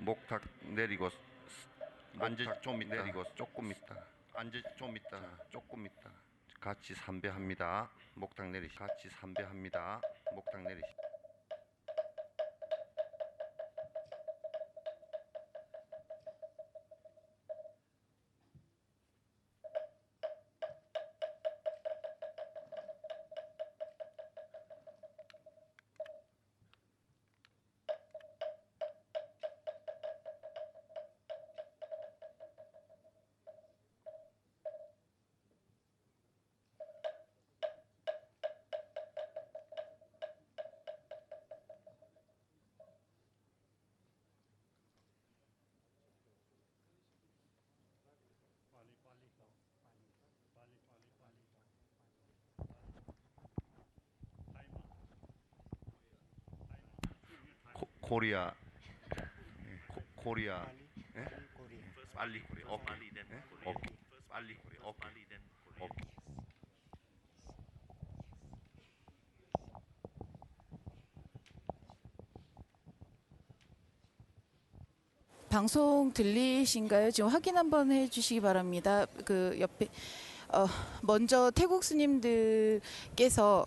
목탁 내리고 앉아 좀 있다. 내리고 조금 있다. 앉아 좀 있다. 조금 있다. 같이 삼배합니다. 목탁 내리시. 같이 삼배합니다. 목탁 내리시. 코리아 코리아 예? 빨리 코리아 오케이 예? 오케이 빨리 코리아 오케이 오케이 방송 들리신가요? 지금 확인 한번 해주시기 바랍니다. 그 옆에 먼저 태국 스님들께서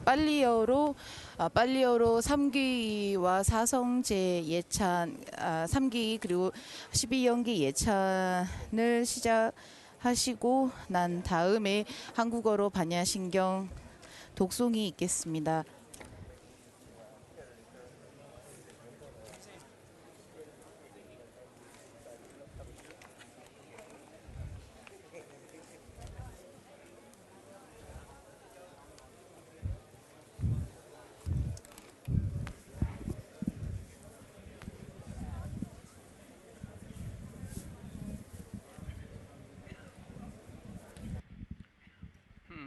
빨리어로 3기와 사성제 예찬 3기 그리고 12연기 예찬을 시작하시고 난 다음에 한국어로 반야신경 독송이 있겠습니다.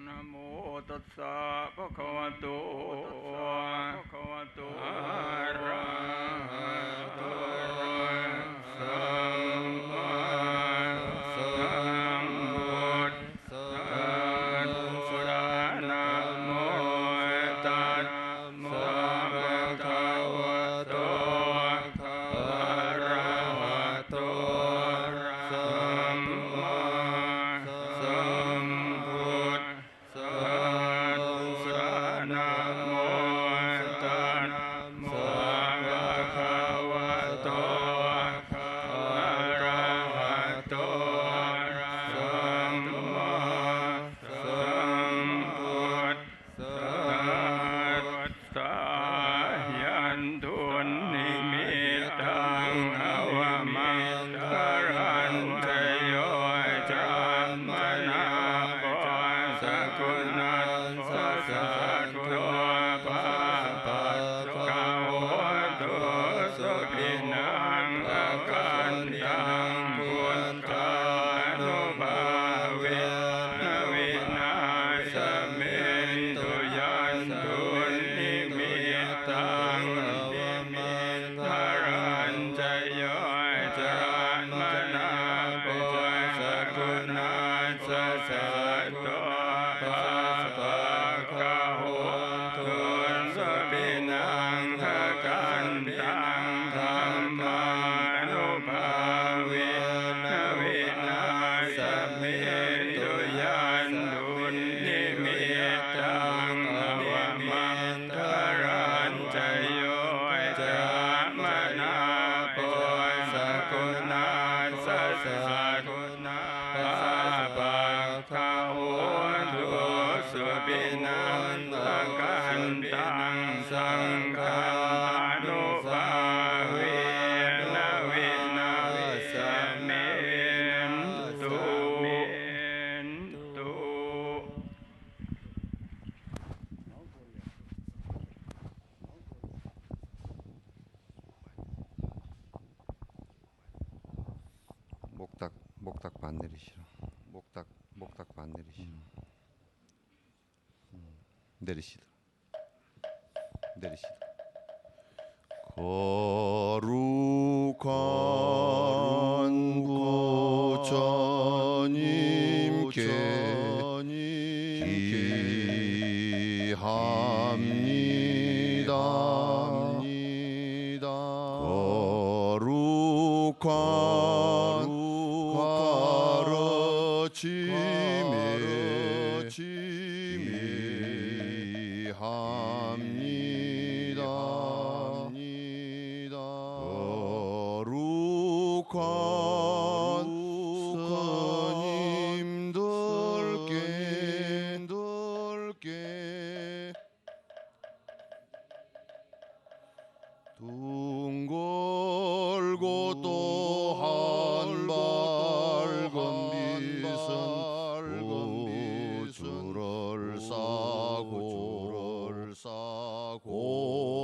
나모 땄사 바카와토 아라하토 삼부사 나모 땄사 바카와토 아라하토 목탁 반 내리시라. 목탁 반 내리시라. 내리시다. 거룩한 부처님께 기합니다. 스님들께 둥글고 또한 밝은 빛은 줄을 싸고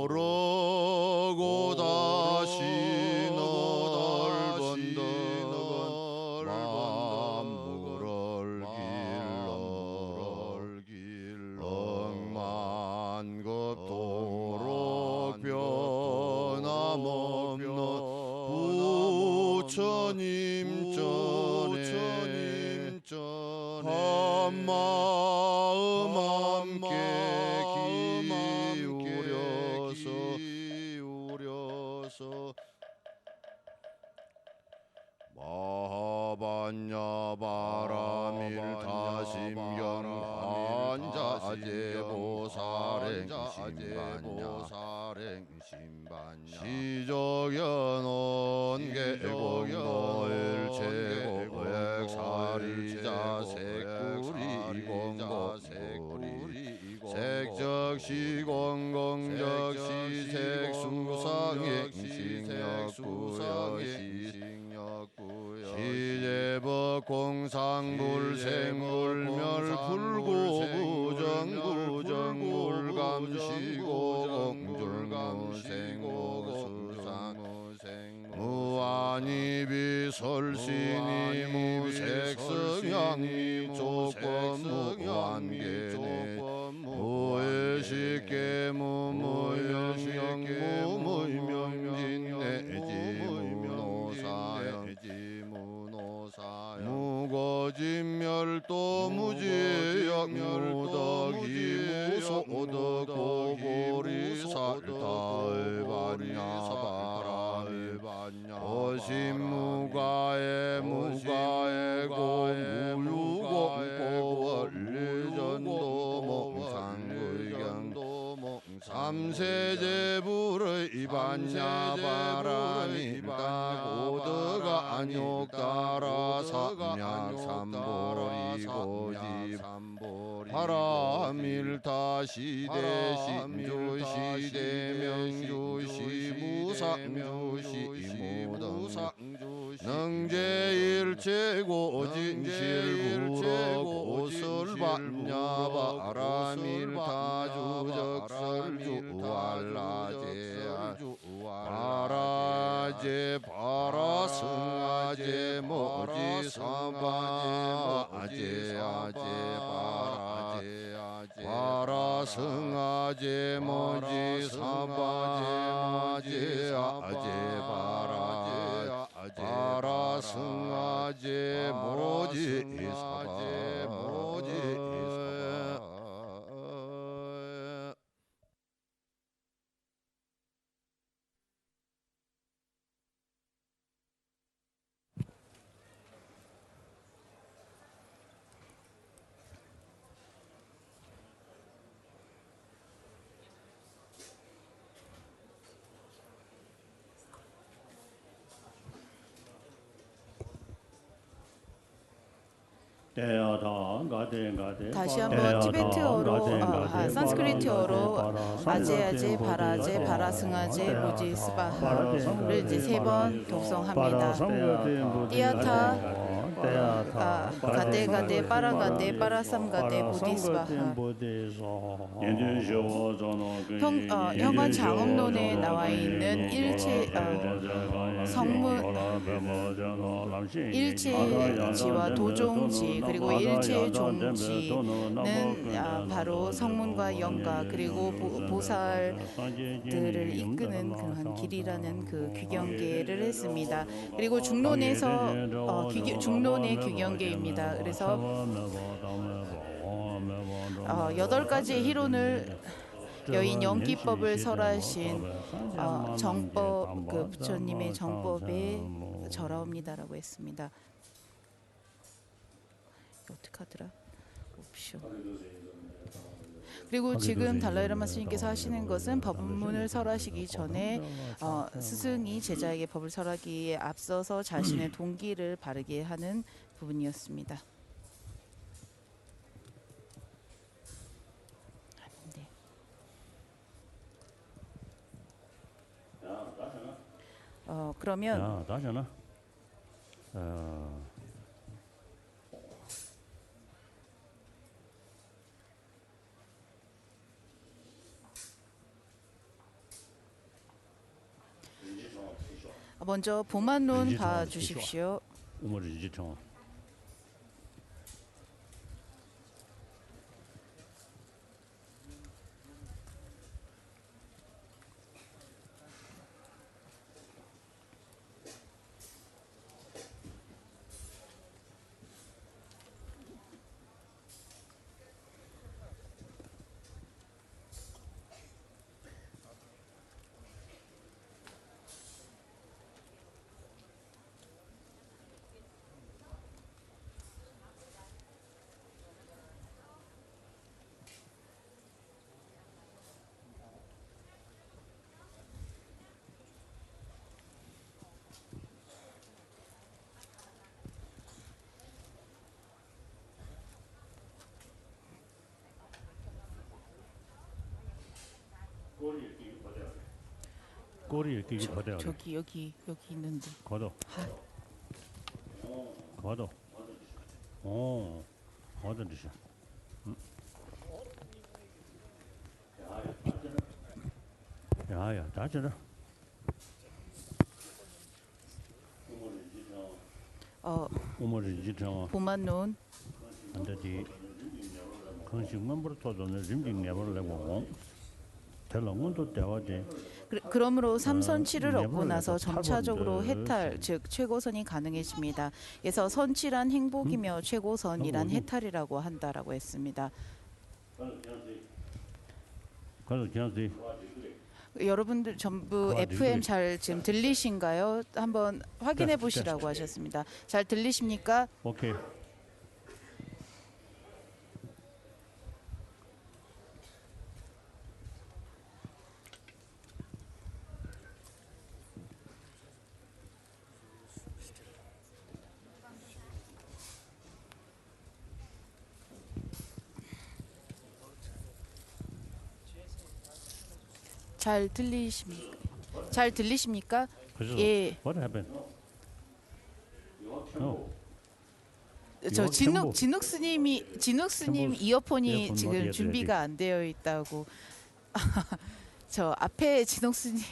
오르고 다시 넓은 만물을 길러 억만급도록 변함없는 부처님 전에 한마음 함께 기울여서 마하반야 바라밀 다심경 한자제보사랭 신반야 시적연원 개공노일 최고 백사리자 색구리 색적시공공적시 색수상행 식력구여 시제법 공상불생불멸 불고부정불감시고 공줄무생무수상 무한이비설신이 무색성향이 조건무한계내 무의식계 무무영영 무무명진내지무노사영 무거진멸도 무지역 무덕이 무소득 고고리살다의 반야바람이 오신무가에 무가에고 무유공고 원리전도 몽상의경 삼세제불의 이반야바람이 고드가 안욕따라 삼약삼보리고지 바라밀다시대신주시 대명주시 무상주시 무등 능제일체고진실구로 고슬반야바라밀다주적설주알라제야 바라제 바라승아제 모지사바제 바라승아제 모지사바제 바라승아제 모지사바 다시 한번 티베트어로 산스크리트어로 아제아제 바라제 바라승아제 모지스바를 이제 3번 독성합니다. 띠아타 가데가데 빠라가데 빠라삼가데 보디스바 현관 장엄론에 나와 있는 일체지와 도종지 그리고 일체의 종지는 바로 성문과 영가 그리고 보살들을 이끄는 그러한 길이라는 그 규경계를 했습니다. 그리고 중론에서 중론의 규경계입니다. 그래서 8가지의 희론을 여인 영기법을 설하신 정법 그 부처님의 정법에 절하옵니다라고 했습니다. 어떡하더라? 옵션. 그리고 지금 달라이라마 스님께서 하시는 것은 법문을 설하시기 전에 스승이 제자에게 법을 설하기에 앞서서 자신의 동기를 바르게 하는 부분이었습니다. 네. 그러면 야, 나잖아. 먼저 보만론 봐주십시오. 우물이 지청. 꼬리 읽기 거대. 저기 여기 있는데. 거도. 거도. 거도 주시. 야야, 나잖아. 우물이 지청. 보만론 안되지. 건식만부터 도전을 림빙 내버리려고. 대랑문도 대화지. 그러므로 삼선치를 얻고 나서 점차적으로 해탈, 즉 최고선이 가능해집니다. 그래서 선치란 행복이며 최고선이란 해탈이라고 한다라고 했습니다. 여러분들 전부 FM 잘 지금 들리신가요? 한번 확인해 보시라고 하셨습니다. 잘 들리십니까? 오케이. 잘 들리십니까? 잘 들리십니까? 예. What happened? No. 저 첨부. 진욱 스님 이어폰이 이어폰 지금 어디에 준비가 안 되어 있다고. 저 앞에 진욱 스님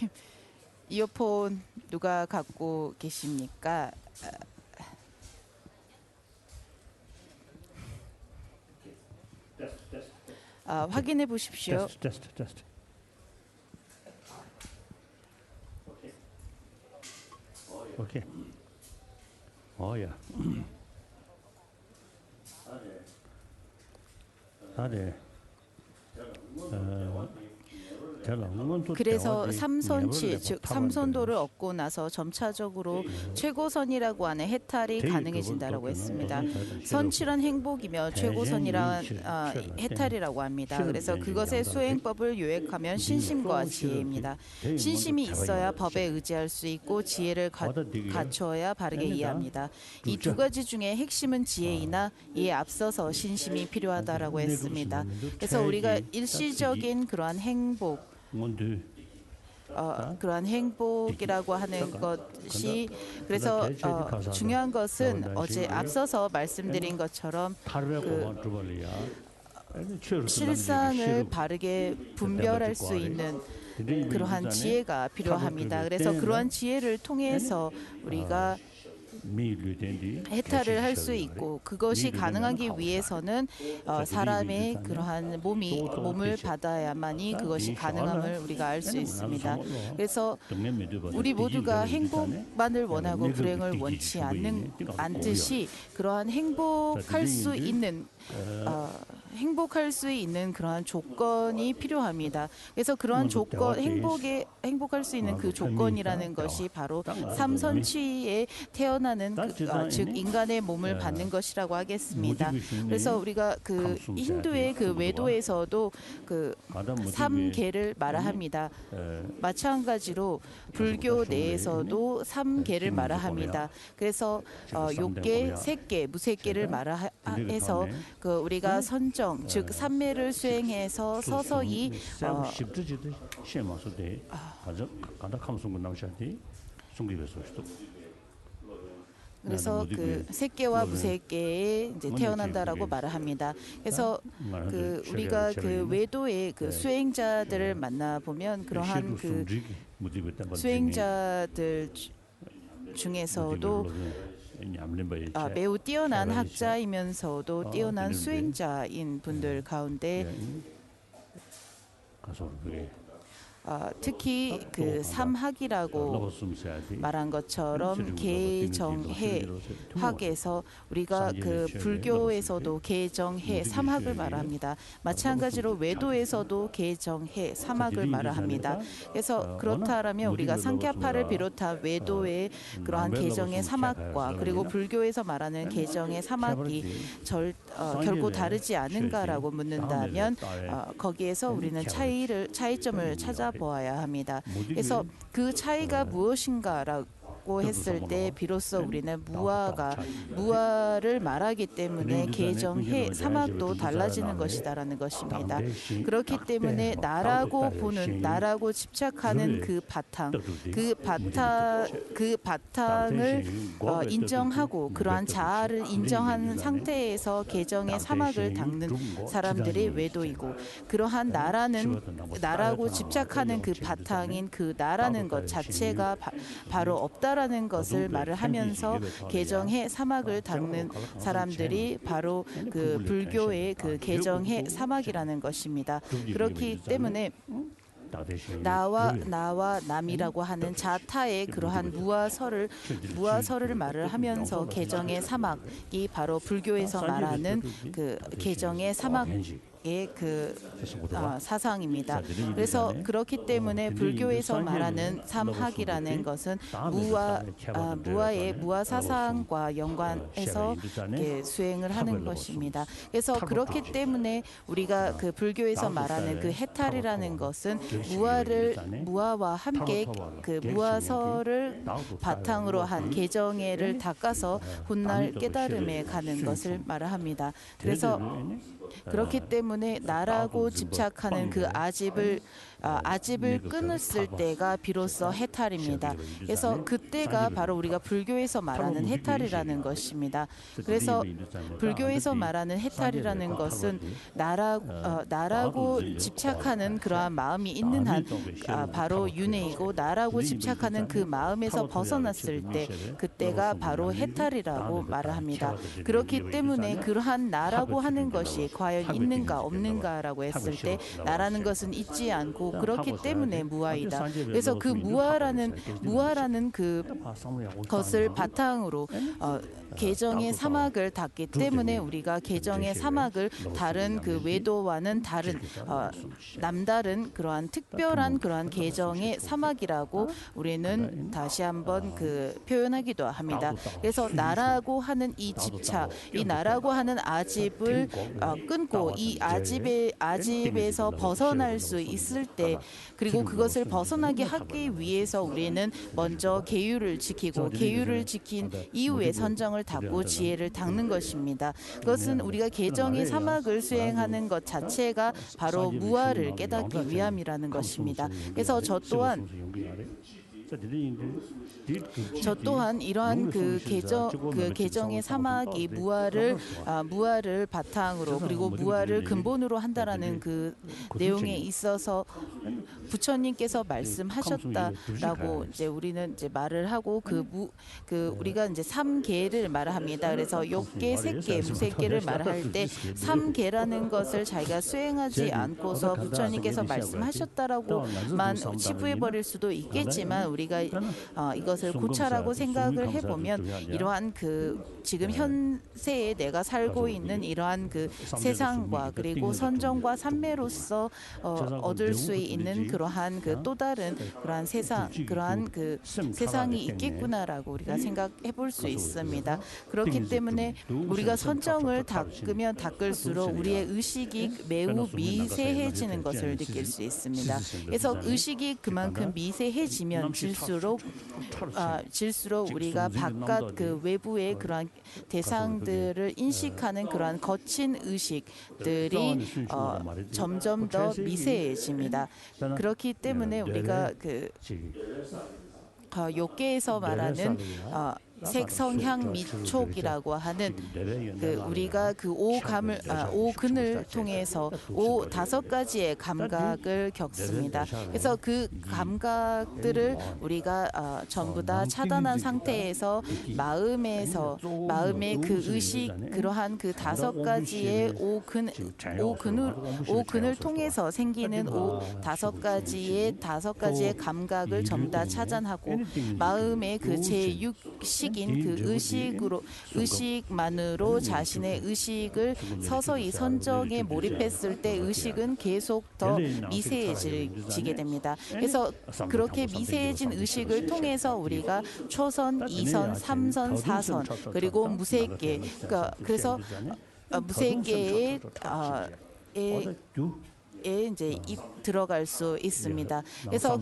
이어폰 누가 갖고 계십니까? 확인해 보십시오. Test. 오케이. 야. 그래서 삼선치 즉 삼선도를 얻고 나서 점차적으로 최고선이라고 하는 해탈이 가능해진다라고 했습니다. 선치란 행복이며 최고선이란 해탈이라고 합니다. 그래서 그것의 수행법을 요약하면 신심과 지혜입니다. 신심이 있어야 법에 의지할 수 있고 지혜를 갖추어야 바르게 이해합니다. 이 두 가지 중에 핵심은 지혜이나 이에 앞서서 신심이 필요하다라고 했습니다. 그래서 우리가 일시적인 그러한 행복 그러한 행복이라고 하는 것이 그래서 중요한 것은 어제 앞서서 말씀드린 것처럼 실상을 바르게 분별할 수 있는 그러한 지혜가 필요합니다. 그래서 그러한 지혜를 통해서 우리가 해탈을 할 수 있고 그것이 가능하기 위해서는 사람의 그러한 몸을 받아야만이 그것이 가능함을 우리가 알 수 있습니다. 그래서 우리 모두가 행복만을 원하고 불행을 원치 않듯이 그러한 행복할 수 있는 행복할 수 있는 그러한 조건이 필요합니다. 그래서 그러한 조건 행복할 수 있는 그 조건이라는 것이 바로 삼선취에 태어나는 즉 인간의 몸을 받는 것이라고 하겠습니다. 그래서 우리가 그 힌두의 그 외도에서도 그 삼계를 말합니다. 마찬가지로 불교 내에서도 삼계를 말합니다. 그래서 욕계, 색계, 무색계를 말해서 그 우리가 선정 즉 삼매를 수행해서 서서히 그래서 그 색계와 무색계에 이제 태어난다라고 말을 합니다. 그래서 그 우리가 그 외도의 그 수행자들을 만나 보면 그러한 그 수행자들 중에서도 매우 뛰어난 학자이면서도 뛰어난 수행자인 분들 가운데 특히 그 삼학이라고 말한 것처럼 계정해 학에서 우리가 그 불교에서도 계정해 삼학을 말합니다. 마찬가지로 외도에서도 계정해 삼학을 말합니다. 그래서 그렇다면 우리가 상캬파를 비롯한 외도의 그러한 계정의 삼학과 그리고 불교에서 말하는 계정의 삼학이 결코 다르지 않은가라고 묻는다면 거기에서 우리는 차이점을 찾아보아야 합니다. 그래서 그 차이가 무엇인가라고 했을 때 비로소 우리는 무아를 말하기 때문에 계정해 삼학도 달라지는 것이다라는 것입니다. 그렇기 때문에 나라고 집착하는 그 바탕을 인정하고 그러한 자아를 인정하는 상태에서 계정의 삼학을 닦는 사람들이 외도이고 그러한 나라고 집착하는 그 바탕인 그 나라는 것 자체가 바로 없다라는 것을 말을 하면서 계정해 삼학을 닦는 사람들이 바로 그 불교의 그 계정해 삼학이라는 것입니다. 그렇기 때문에 나와 남이라고 하는 자타의 그러한 무아설을 말을 하면서 계정의 사막이 바로 불교에서 말하는 그 계정의 사막의 그 사상입니다. 그래서 그렇기 때문에 불교에서 말하는 삼학이라는 것은 무아의 무아 사상과 연관해서 수행을 하는 것입니다. 그래서 그렇기 때문에 우리가 그 불교에서 말하는 그 해탈이라는 것은 무아와 함께 그 무아설을 바탕으로 한 계정애를 닦아서 훗날 깨달음에 가는 것을 말합니다. 그래서 그렇기 때문에 나라고 집착하는 그 아집을 끊었을 때가 비로소 해탈입니다. 그래서 그때가 바로 우리가 불교에서 말하는 해탈이라는 것입니다. 그래서 불교에서 말하는 해탈이라는 것은 나라고 집착하는 그러한 마음이 있는 한 바로 윤회이고 나라고 집착하는 그 마음에서 벗어났을 때 그때가 바로 해탈이라고 말을 합니다. 그렇기 때문에 그러한 나라고 하는 것이 과연 있는가 없는가라고 했을 때 나라는 것은 있지 않고 그렇기 때문에 무아이다. 그래서 그 무아라는 그 것을 바탕으로 계정의 사막을 닫기 때문에 우리가 계정의 사막을 다른 그 외도와는 다른 남다른 그러한 특별한 그러한 계정의 사막이라고 우리는 다시 한번 그 표현하기도 합니다. 그래서 나라고 하는 이 집착, 이 나라고 하는 아집을 끊고 이 아집에서 벗어날 수 있을 때 그리고 그것을 벗어나게 하기 위해서 우리는 먼저 계율을 지키고 계율을 지킨 이후에 선정을 닦고 지혜를 닦는 것입니다. 그것은 우리가 계정의 사막을 수행하는 것 자체가 바로 무아를 깨닫기 위함이라는 것입니다. 그래서 저 또한 이러한 그 계정의 사막이 무아를 바탕으로 그리고 무아를 근본으로 한다라는 그 내용에 있어서 부처님께서 말씀하셨다라고 이제 우리는 이제 말을 하고 우리가 이제 3계를 말합니다. 그래서 욕계, 색계, 무색계를 말할 때 3계라는 것을 자기가 수행하지 않고서 부처님께서 말씀하셨다라고만 치부해 버릴 수도 있겠지만 우리가 이것을 고찰하고 생각을 해보면 이러한 지금 현세에 내가 살고 있는 이러한 세상과 그리고 선정과 삼매로서 얻을 수 있는 그러한 또 다른 그러한 세상이 있겠구나라고 우리가 생각해 볼 수 있습니다. 그렇기 때문에 우리가 선정을 닦으면 닦을수록 우리의 의식이 매우 미세해지는 것을 느낄 수 있습니다. 그래서 의식이 그만큼 미세해지면 질수록 우리가 바깥 외부의 그러한 대상들을 인식하는 그러한 거친 의식들이 점점 더 미세해집니다. 그렇기 때문에 우리가 욕계에서 말하는 색성향 미촉이라고 하는 우리가 오근을 통해서 5가지의 감각을 겪습니다. 그래서 그 감각들을 우리가 전부 다 차단한 상태에서 마음의 의식 그러한 5가지의 오근을 통해서 생기는 5가지의 감각을 전부 다 차단하고 마음의 제6식 의식만으로 자신의 의식을 서서히 선정에 몰입했을 때 의식은 계속 더 미세해지게 됩니다. 그래서 그렇게 미세해진 의식을 통해서 우리가 초선, 2선, 3선, 4선 그리고 무색계 그래서 무색계의 이제 들어갈 수 있습니다. 그래서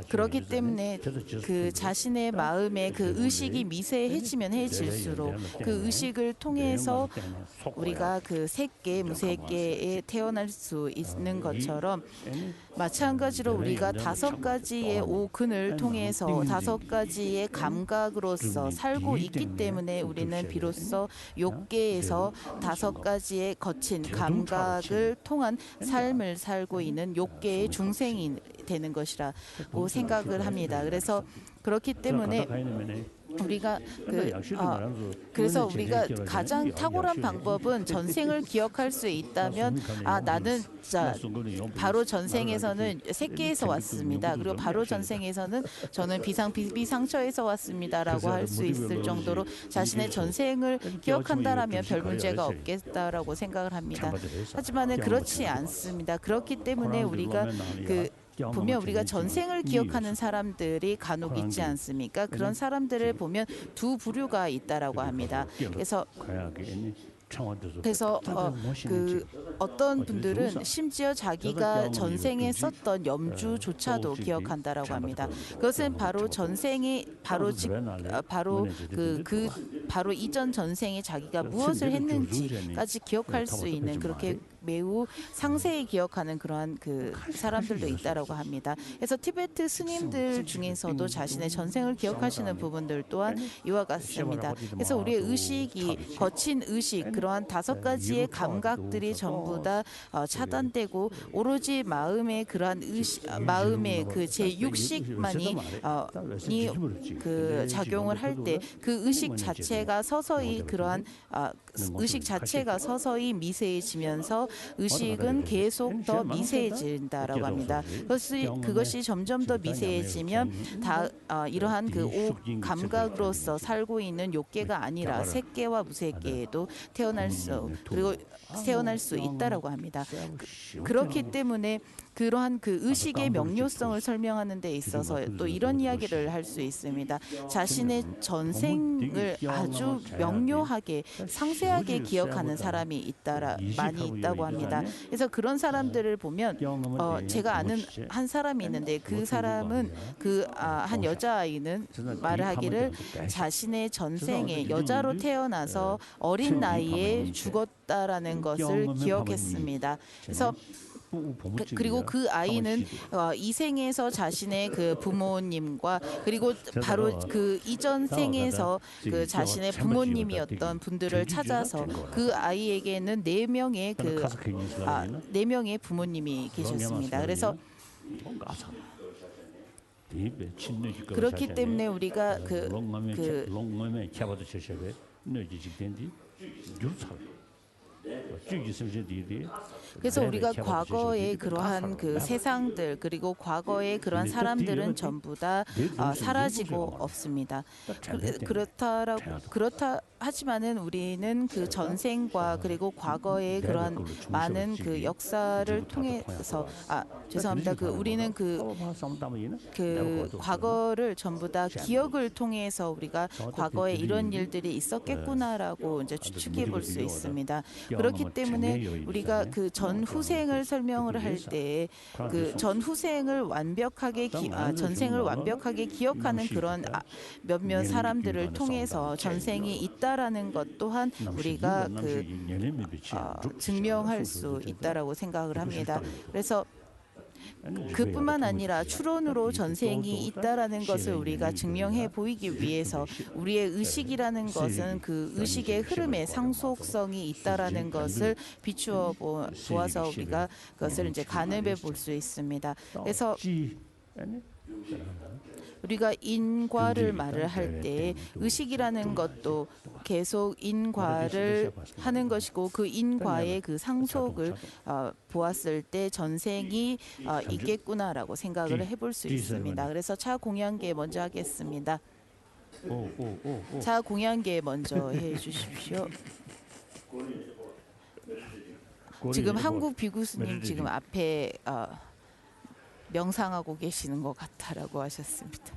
그렇기 때문에 자신의 마음의 의식이 미세해지면 해질수록 그 의식을 통해서 우리가 색계, 무색계에 태어날 수 있는 것처럼 마찬가지로 우리가 5가지의 오근을 통해서 5가지의 감각으로서 살고 있기 때문에 우리는 비로소 욕계에서 5가지의 거친 감각을 통한 삶을 살고 있는 욕계의 중생이 되는 것이라고 생각을 합니다. 그래서 그렇기 때문에 그래서 우리가 가장 탁월한 방법은 전생을 기억할 수 있다면 나는 바로 전생에서는 색계에서 왔습니다. 그리고 바로 전생에서는 저는 비상처에서 왔습니다라고 할 수 있을 정도로 자신의 전생을 기억한다라면 별 문제가 없겠다라고 생각을 합니다. 하지만은 그렇지 않습니다. 그렇기 때문에 우리가 보면 우리가 전생을 기억하는 사람들이 간혹 있지 않습니까? 그런 사람들을 보면 두 부류가 있다라고 합니다. 그래서 어떤 분들은 심지어 자기가 전생에 썼던 염주조차도 기억한다라고 합니다. 그것은 바로 바로 이전 전생에 자기가 무엇을 했는지까지 기억할 수 있는 그렇게 매우 상세히 기억하는 그러한 사람들도 있다라고 합니다. 그래서 티베트 스님들 중에서도 자신의 전생을 기억하시는 부분들 또한 이와 같습니다. 그래서 우리의 의식이 거친 의식 그러한 5가지의 감각들이 전부 다 차단되고 오로지 마음의 그러한 마음의 제6식만이 작용을 할 때 그 의식 자체가 서서히 미세해지면서 의식은 계속 더 미세해진다라고 합니다. 그것이 점점 더 미세해지면 이러한 5감각으로서 살고 있는 욕계가 아니라 색계와 무색계에도 태어날 수 있다라고 합니다. 그렇기 때문에 그러한 의식의 명료성을 설명하는 데 있어서 또 이런 이야기를 할 수 있습니다. 자신의 전생을 아주 명료하게 상세하게 기억하는 사람이 많이 있다고 합니다. 그래서 그런 사람들을 보면 제가 아는 한 사람이 있는데 그 사람은 한 여자아이는 말을 하기를 자신의 전생에 여자로 태어나서 어린 나이에 죽었다라는 것을 기억했습니다. 그래서 그리고 그 아이는 이 생에서 자신의 부모님과 그리고 바로 이전 생에서 자신의 부모님이었던 분들을 찾아서 그 아이에게는 4명의 부모님이 계셨습니다. 그래서 그렇기 때문에 우리가 그래서 우리가 과거의 그러한 그 세상들 그리고 과거의 그러한 사람들은 전부 다 사라지고 없습니다. 그렇다 하지만은 우리는 그 전생과 그리고 과거의 그러한 많은 그 역사를 통해서 죄송합니다. 우리는 그 과거를 전부 다 기억을 통해서 우리가 과거에 이런 일들이 있었겠구나라고 이제 추측해 볼 수 있습니다. 그렇기 때문에 우리가 그 전후생을 설명을 할 때 그 전후생을 전생을 완벽하게 기억하는 그런 몇몇 사람들을 통해서 전생이 있다라는 것 또한 우리가 증명할 수 있다라고 생각을 합니다. 그래서 그뿐만 아니라 추론으로 전생이 있다라는 것을 우리가 증명해 보이기 위해서 우리의 의식이라는 것은 그 의식의 흐름에 상속성이 있다라는 것을 비추어 보아서 우리가 그것을 이제 가늠해 볼 수 있습니다. 그래서 우리가 인과를 말을 할 때 의식이라는 것도 계속 인과를 하는 것이고 그 인과의 그 상속을 보았을 때 전생이 있겠구나라고 생각을 해볼 수 있습니다. 그래서 차 공양계 먼저 하겠습니다. 차 공양계 먼저 해주십시오. 지금 한국 비구스님 지금 앞에 명상하고 계시는 것 같다라고 하셨습니다.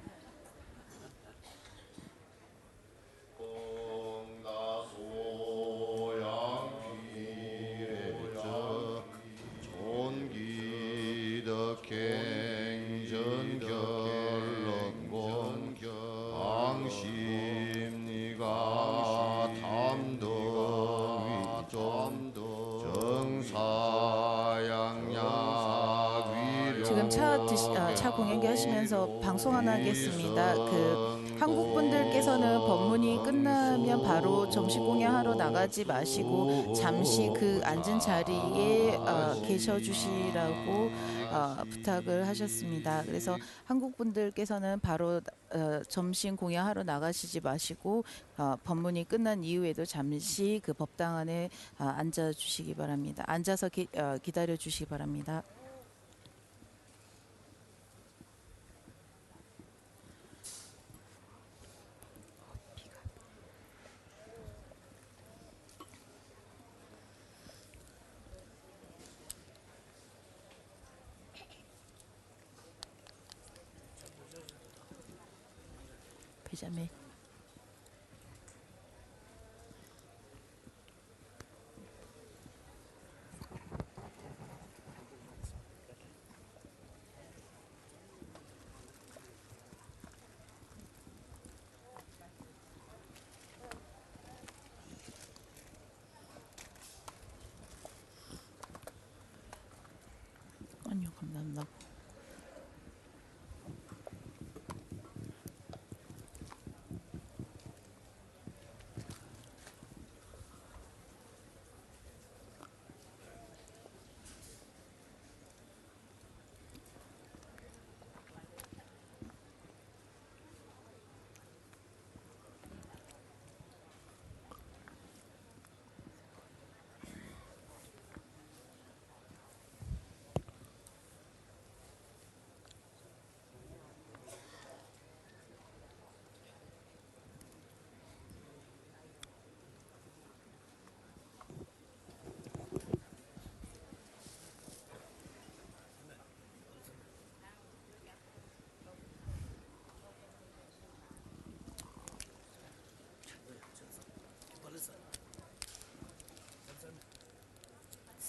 지금 차 공연기 하시면서 방송 하나 하겠습니다. 한국 분들께서는 법문이 끝나면 바로 정식 공양하러 나가지 마시고 잠시 앉은 자리에 계셔 주시라고 부탁을 하셨습니다. 그래서 한국 분들께서는 바로 점심 공양하러 나가시지 마시고 법문이 끝난 이후에도 잠시 그 법당 안에 앉아 주시기 바랍니다. 앉아서 기다려 주시기 바랍니다. 피자매. 아니요, 감사합니다.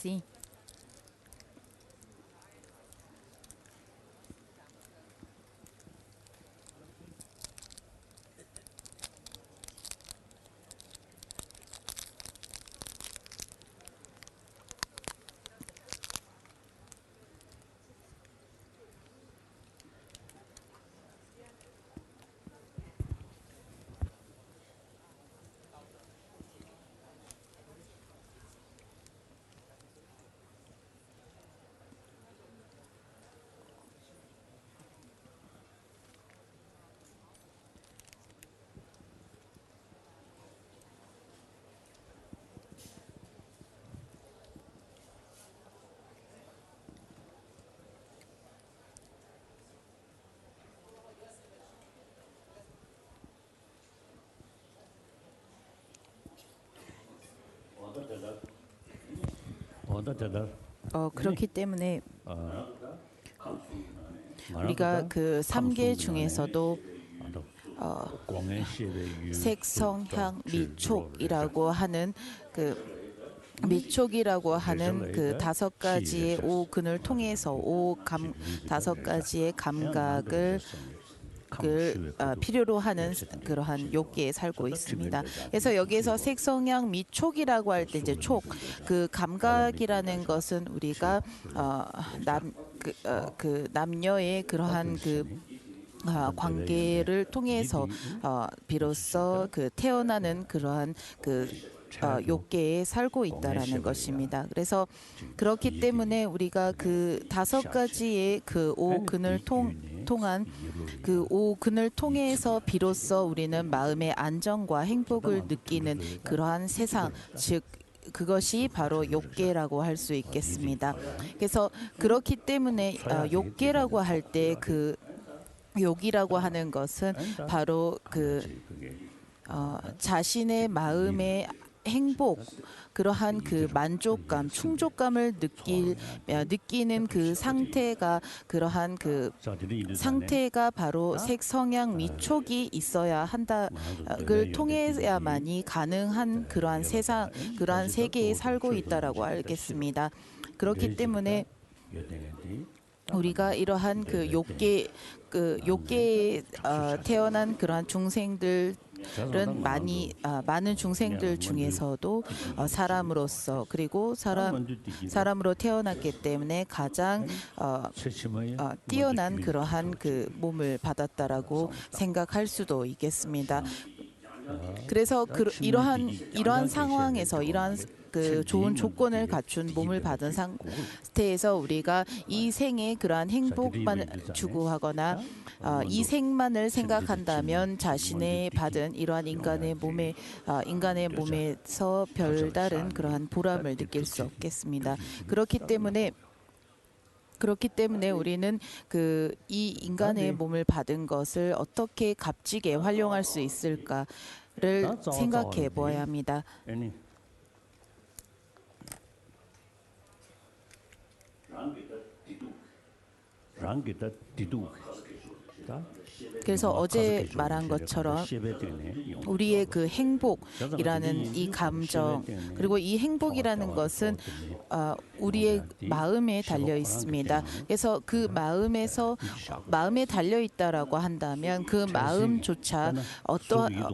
Sim. 그렇기 때문에 우리가 그 3계 중에서도 색성향 미촉이라고 하는 그 미촉이라고 하는 그 5가지의 오근을 통해서 다섯 가지의 감각을 필요로 하는 그러한 욕계에 살고 있습니다. 그래서 여기에서 색성향 미촉이라고 할 때 이제 그 감각이라는 것은 우리가 남녀의 그러한 관계를 통해서 비로소 그 태어나는 그러한 욕계에 살고 있다라는 것입니다. 그래서 그렇기 때문에 우리가 그 5가지의 그 오근을 통한 그 오근을 통해서 비로소 우리는 마음의 안정과 행복을 느끼는 그러한 세상, 즉 그것이 바로 욕계라고 할 수 있겠습니다. 그래서 그렇기 때문에 욕계라고 할 때 그 욕이라고 하는 것은 바로 그 자신의 마음의 행복, 그러한 그 만족감, 충족감을 느끼는 그 상태가 그러한 그 상태가 바로 색성향 미촉이 있어야 한다를 통해야만이 가능한 그러한 세상, 그러한 세계에 살고 있다라고 알겠습니다. 그렇기 때문에 우리가 이러한 그 욕계에 태어난 그러한 중생들 많은 중생들 중에서도 사람으로서 그리고 사람으로 태어났기 때문에 가장 뛰어난 그러한 그 몸을 받았다라고 생각할 수도 있겠습니다. 그래서 이러한 상황에서 이러한 그 좋은 조건을 갖춘 몸을 받은 상태에서 우리가 이 생에 그러한 행복만 추구하거나 이 생만을 생각한다면 자신의 받은 이러한 인간의 몸에서 별다른 그러한 보람을 느낄 수 없겠습니다. 그렇기 때문에 우리는 이 인간의 몸을 받은 것을 어떻게 값지게 활용할 수 있을까를 생각해 보아야 합니다. 그래서 어제 말한 것처럼 우리의 그 행복이라는 이 감정, 그리고 이 행복이라는 것은 우리의 마음에 달려 있습니다. 그래서 그 마음에 달려 있다라고 한다면 그 마음조차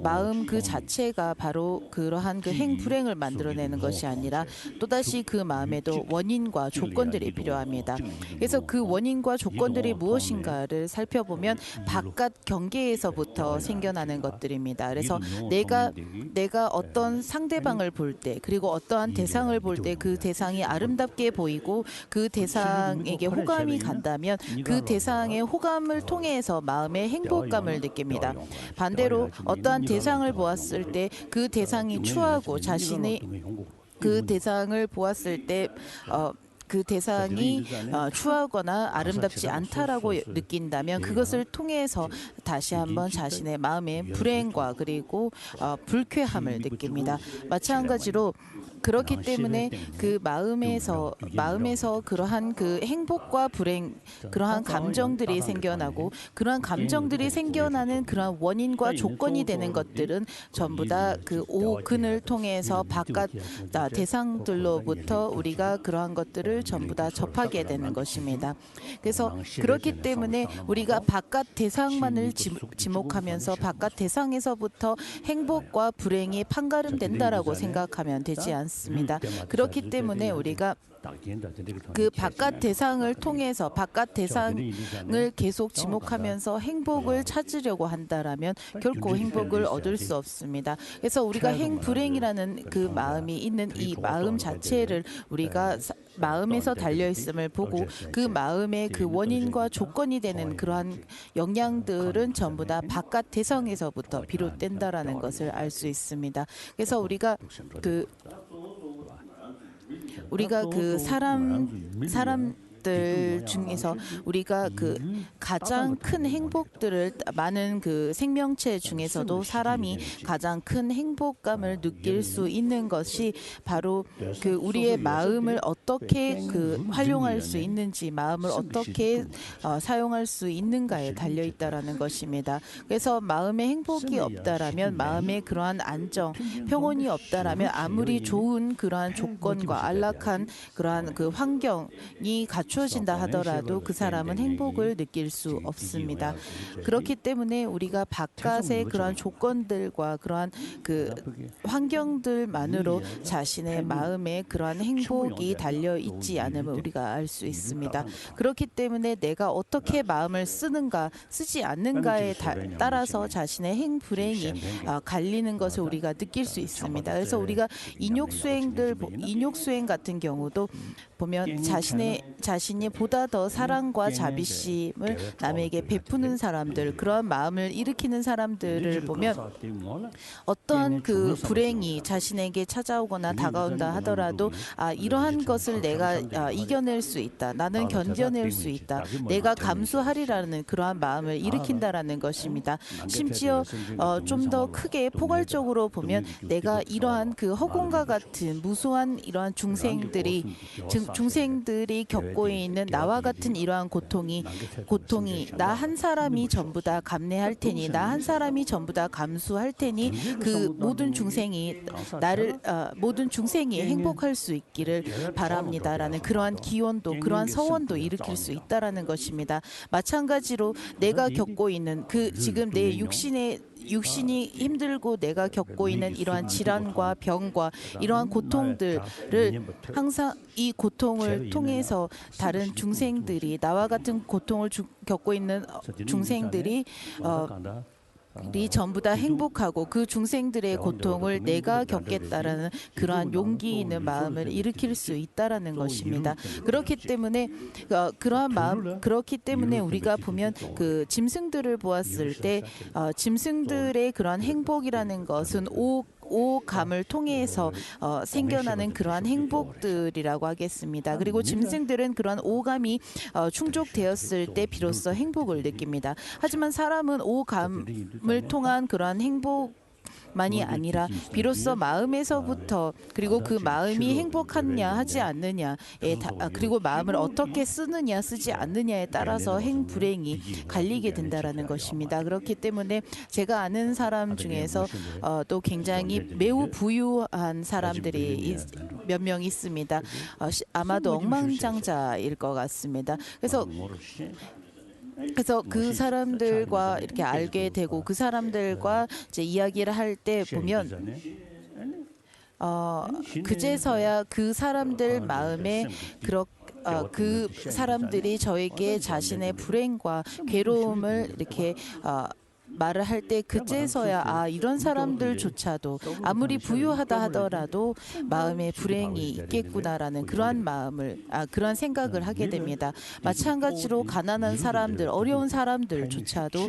마음 그 자체가 바로 그러한 그 행불행을 만들어내는 것이 아니라 또다시 그 마음에도 원인과 조건들이 필요합니다. 그래서 그 원인과 조건들이 무엇인가를 살펴보면 바깥 경계에서부터 생겨나는 것들입니다. 그래서 내가 어떤 상대방을 볼 때, 그리고 어떠한 대상을 볼 때 그 대상이 아름답게 보이고 그 대상에게 호감이 간다면 그 대상의 호감을 통해서 마음의 행복감을 느낍니다. 반대로 어떠한 대상을 보았을 때 그 대상이 추하고 자신의 그 대상을 보았을 때 그 대상이 추하거나 아름답지 않다라고 느낀다면 그것을 통해서 다시 한번 자신의 마음의 불행과 그리고 불쾌함을 느낍니다. 마찬가지로 그렇기 때문에 그 마음에서 그러한 그 행복과 불행, 그러한 감정들이 생겨나고 그러한 감정들이 생겨나는 그러한 원인과 조건이 되는 것들은 전부 다 그 오근을 통해서 바깥 대상들로부터 우리가 그러한 것들을 전부 다 접하게 되는 것입니다. 그래서 그렇기 때문에 우리가 바깥 대상만을 지목하면서 바깥 대상에서부터 행복과 불행이 판가름된다라고 생각하면 되지 않습니다. 그렇기 때문에 우리가 그 바깥 대상을 통해서 바깥 대상을 계속 지목하면서 행복을 찾으려고 한다라면 결코 행복을 얻을 수 없습니다. 그래서 우리가 행불행이라는 그 마음이 있는 이 마음 자체를 우리가 마음에서 달려있음을 보고 그 마음의 그 원인과 조건이 되는 그러한 영향들은 전부 다 바깥 대상에서부터 비롯된다라는 것을 알 수 있습니다. 그래서 우리가 그 사람 것들 중에서 우리가 그 가장 큰 행복들을 많은 그 생명체 중에서도 사람이 가장 큰 행복감을 느낄 수 있는 것이 바로 그 우리의 마음을 어떻게 그 활용할 수 있는지, 마음을 어떻게 사용할 수 있는가에 달려 있다라는 것입니다. 그래서 마음의 행복이 없다라면, 마음의 그러한 안정, 평온이 없다라면 아무리 좋은 그러한 조건과 안락한 그러한 그 환경이 갖추어진다 하더라도 그 사람은 행복을 느낄 수 없습니다. 그렇기 때문에 우리가 바깥의 그러한 조건들과 그러한 그 환경들만으로 자신의 마음에 그러한 행복이 달려 있지 않음을 우리가 알 수 있습니다. 그렇기 때문에 내가 어떻게 마음을 쓰는가, 쓰지 않는가에 따라서 자신의 행불행이 갈리는 것을 우리가 느낄 수 있습니다. 그래서 우리가 인욕수행 같은 경우도 보면 자신이 보다 더 사랑과 자비심을 남에게 베푸는 사람들, 그런 마음을 일으키는 사람들을 보면 어떠한 그 불행이 자신에게 찾아오거나 다가온다 하더라도 이러한 것을 내가 이겨낼 수 있다, 나는 견뎌낼 수 있다, 내가 감수하리라는 그러한 마음을 일으킨다라는 것입니다. 심지어 좀 더 크게 포괄적으로 보면 내가 이러한 그 허공과 같은 무수한 이러한 중생들이 겪고 있는 나와 같은 이러한 고통이 나 한 사람이 전부 다 감내할 테니, 나 한 사람이 전부 다 감수할 테니 그 모든 중생이 행복할 수 있기를 바랍니다라는 그러한 기원도, 그러한 서원도 일으킬 수 있다라는 것입니다. 마찬가지로 내가 겪고 있는 그 지금 내 육신이 힘들고 내가 겪고 있는 이러한 질환과 병과 이러한 고통들을 항상 이 고통을 통해서 다른 중생들이, 나와 같은 고통을 겪고 있는 중생들이 전부 다 행복하고 그 중생들의 고통을 내가 겪겠다라는 그러한 용기 있는 마음을 일으킬 수 있다라는 것입니다. 그렇기 때문에 우리가 보면 그 짐승들을 보았을 때 짐승들의 그러한 행복이라는 것은 오감을 통해서 생겨나는 그러한 행복들이라고 하겠습니다. 그리고 짐승들은 그러한 오감이 충족되었을 때 비로소 행복을 느낍니다. 하지만 사람은 오감을 통한 그러한 행복만이 아니라 비로소 마음에서부터, 그리고 그 마음이 행복하냐 하지 않느냐에 그리고 마음을 어떻게 쓰느냐 쓰지 않느냐에 따라서 행불행이 갈리게 된다라는 것입니다. 그렇기 때문에 제가 아는 사람 중에서 또 굉장히 매우 부유한 사람들이 몇 명 있습니다. 아마도 억만장자일 것 같습니다. 그래서 그 사람들과 이렇게 알게 되고 그 사람들과 이제 이야기를 할 때 보면 그제서야 그 사람들 마음에 그 사람들이 저에게 자신의 불행과 괴로움을 이렇게 말을 할 때 그제서야 이런 사람들조차도 아무리 부유하다 하더라도 마음에 불행이 있겠구나라는 그러한 그러한 생각을 하게 됩니다. 마찬가지로 가난한 사람들, 어려운 사람들조차도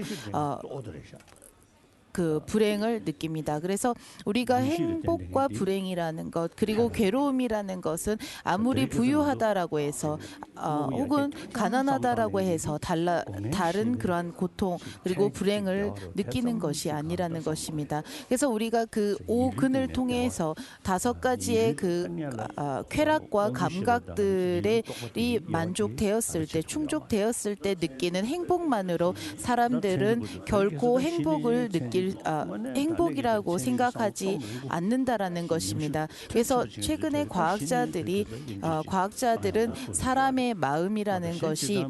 그 불행을 느낍니다. 그래서 우리가 행복과 불행이라는 것, 그리고 괴로움이라는 것은 아무리 부유하다라고 해서 혹은 가난하다라고 해서 다른 그러한 고통 그리고 불행을 느끼는 것이 아니라는 것입니다. 그래서 우리가 그 오근을 통해서 5가지의 그 쾌락과 감각들이 만족되었을 때, 충족되었을 때 느끼는 행복만으로 사람들은 결코 행복을 행복이라고 생각하지 않는다라는 것입니다. 그래서 최근에 과학자들은 사람의 마음이라는 것이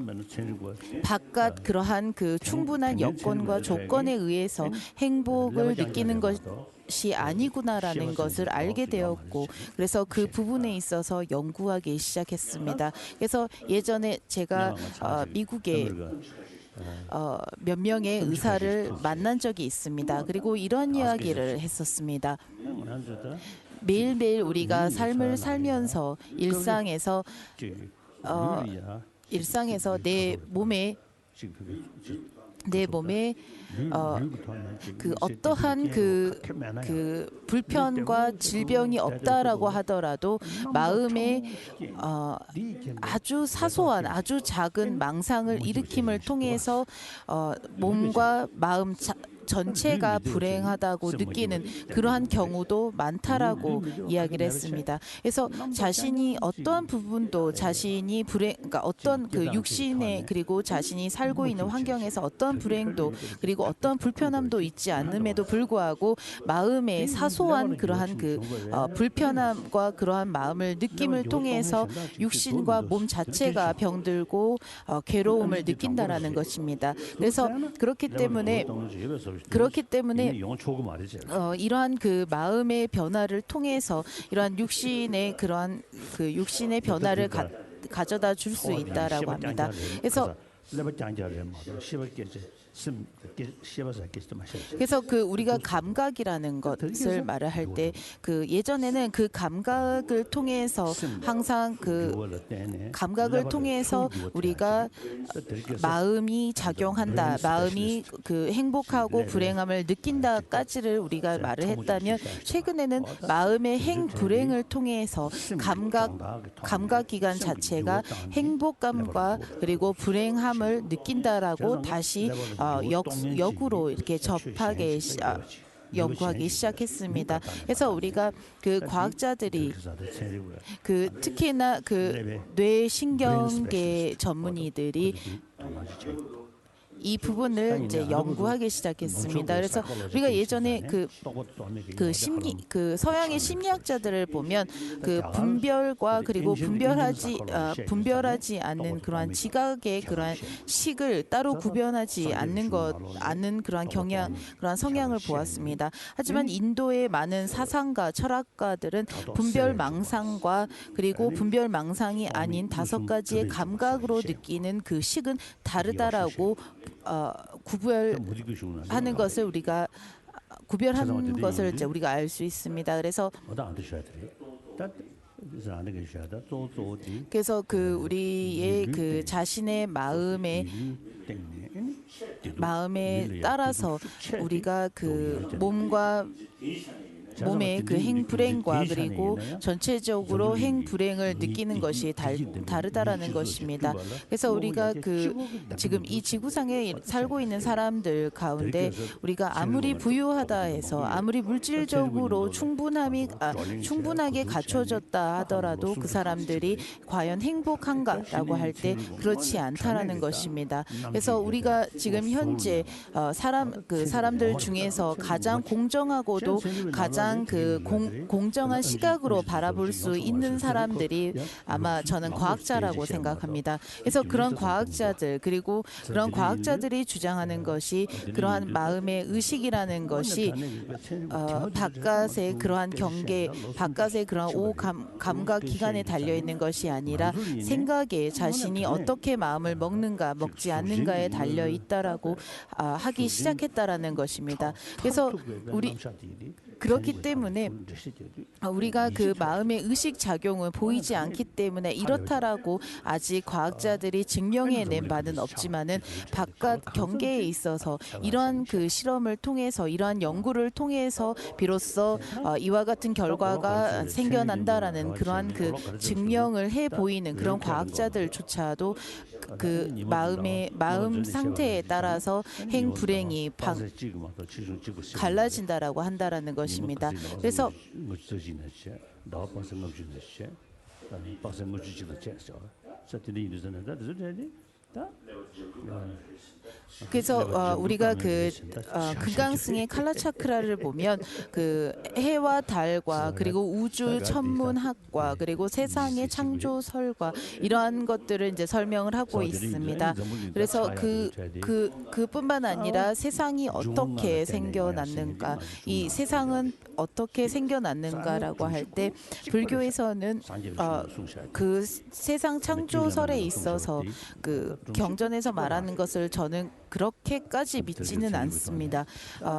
바깥 그러한 그 충분한 여건과 조건에 의해서 행복을 느끼는 것이 아니구나라는 것을 알게 되었고, 그래서 그 부분에 있어서 연구하기 시작했습니다. 그래서 예전에 제가 미국에 몇 명의 의사를 만난 적이 있습니다. 그리고 이런 이야기를 했었습니다. 매일매일 우리가 삶을 살면서 일상에서 내 몸에 내 몸에 그 어떠한 그 불편과 질병이 없다라고 하더라도 마음에 아주 사소한 아주 작은 망상을 일으킴을 통해서 몸과 마음 전체가 불행하다고 느끼는 그러한 경우도 많다라고 이야기를 했습니다. 그래서 자신이 어떠한 부분도 자신이 그러니까 어떤 그 육신에 그리고 자신이 살고 있는 환경에서 어떤 불행도 그리고 어떤 불편함도 있지 않음에도 불구하고 마음의 사소한 그러한 그 불편함과 그러한 마음을 느낌을 통해서 육신과 몸 자체가 병들고 괴로움을 느낀다라는 것입니다. 그래서 그렇기 때문에 이러한 그 마음의 변화를 통해서 이러한 육신의 그러한 그 육신의 변화를 가져다 줄 수 있다라고 합니다. 그래서 그 우리가 감각이라는 것을 말을 할 때 그 예전에는 그 감각을 통해서 항상 그 감각을 통해서 우리가 마음이 작용한다, 마음이 그 행복하고 불행함을 느낀다까지를 우리가 말을 했다면 최근에는 마음의 행불행을 통해서 감각 기관 자체가 행복감과 그리고 불행함을 느낀다라고 다시 역으로 이렇게 연구하기 시작했습니다. 그래서 우리가 그 과학자들이 그 특히나 그 뇌신경계 전문의들이 이 부분을 이제 연구하기 시작했습니다. 그래서 우리가 예전에 그 서양의 심리학자들을 보면 그 분별과 그리고 분별하지 않는 그러한 지각의 그러한 식을 따로 구별하지 않는 그러한 그러한 성향을 보았습니다. 하지만 인도의 많은 사상가, 철학가들은 분별망상과 그리고 분별망상이 아닌 5가지의 감각으로 느끼는 그 식은 다르다라고 구별하는 것을 우리가 이제 우리가 알 수 있습니다. 그래서 그 우리의 그 자신의 마음에 따라서 우리가 그 몸의 그 행불행과 그리고 전체적으로 행불행을 느끼는 것이 다르다라는 것입니다. 그래서 우리가 그 지금 이 지구상에 살고 있는 사람들 가운데 우리가 아무리 부유하다 해서 아무리 물질적으로 충분하게 갖춰졌다 하더라도 그 사람들이 과연 행복한가라고 할 때 그렇지 않다라는 것입니다. 그래서 우리가 지금 현재 사람들 중에서 가장 공정하고도 가장 공정한 시각으로 바라볼 수 있는 사람들이 아마 저는 과학자라고 생각합니다. 그래서 그런 과학자들 그리고 그런 과학자들이 주장하는 것이 그러한 마음의 의식이라는 것이 바깥의 그러한 경계, 바깥의 그러한 감각 기관에 달려 있는 것이 아니라 생각에 자신이 어떻게 마음을 먹는가, 먹지 않는가에 달려 있다라고 하기 시작했다라는 것입니다. 그래서 그렇기 때문에 우리가 그 마음의 의식 작용은 보이지 않기 때문에 이렇다라고 아직 과학자들이 증명해낸 바는 없지만은 바깥 경계에 있어서 이러한 그 실험을 통해서 이러한 연구를 통해서 비로소 이와 같은 결과가 생겨난다라는 그러한 그 증명을 해 보이는 그런 과학자들조차도 그 마음 상태에 따라서 행불행이 갈라진다라고 한다라는 것입니다. 그래서 우리가 그 금강승의 칼라차크라를 보면 그 해와 달과 그리고 우주 천문학과 그리고 세상의 창조설과 이러한 것들을 이제 설명을 하고 있습니다. 그래서 그뿐만 아니라 세상이 어떻게 생겨났는가, 이 세상은 어떻게 생겨났는가라고 할 때 불교에서는 그 세상 창조설에 있어서 그 경전에서 말하는 것을 저는 그렇게까지 믿지는 않습니다.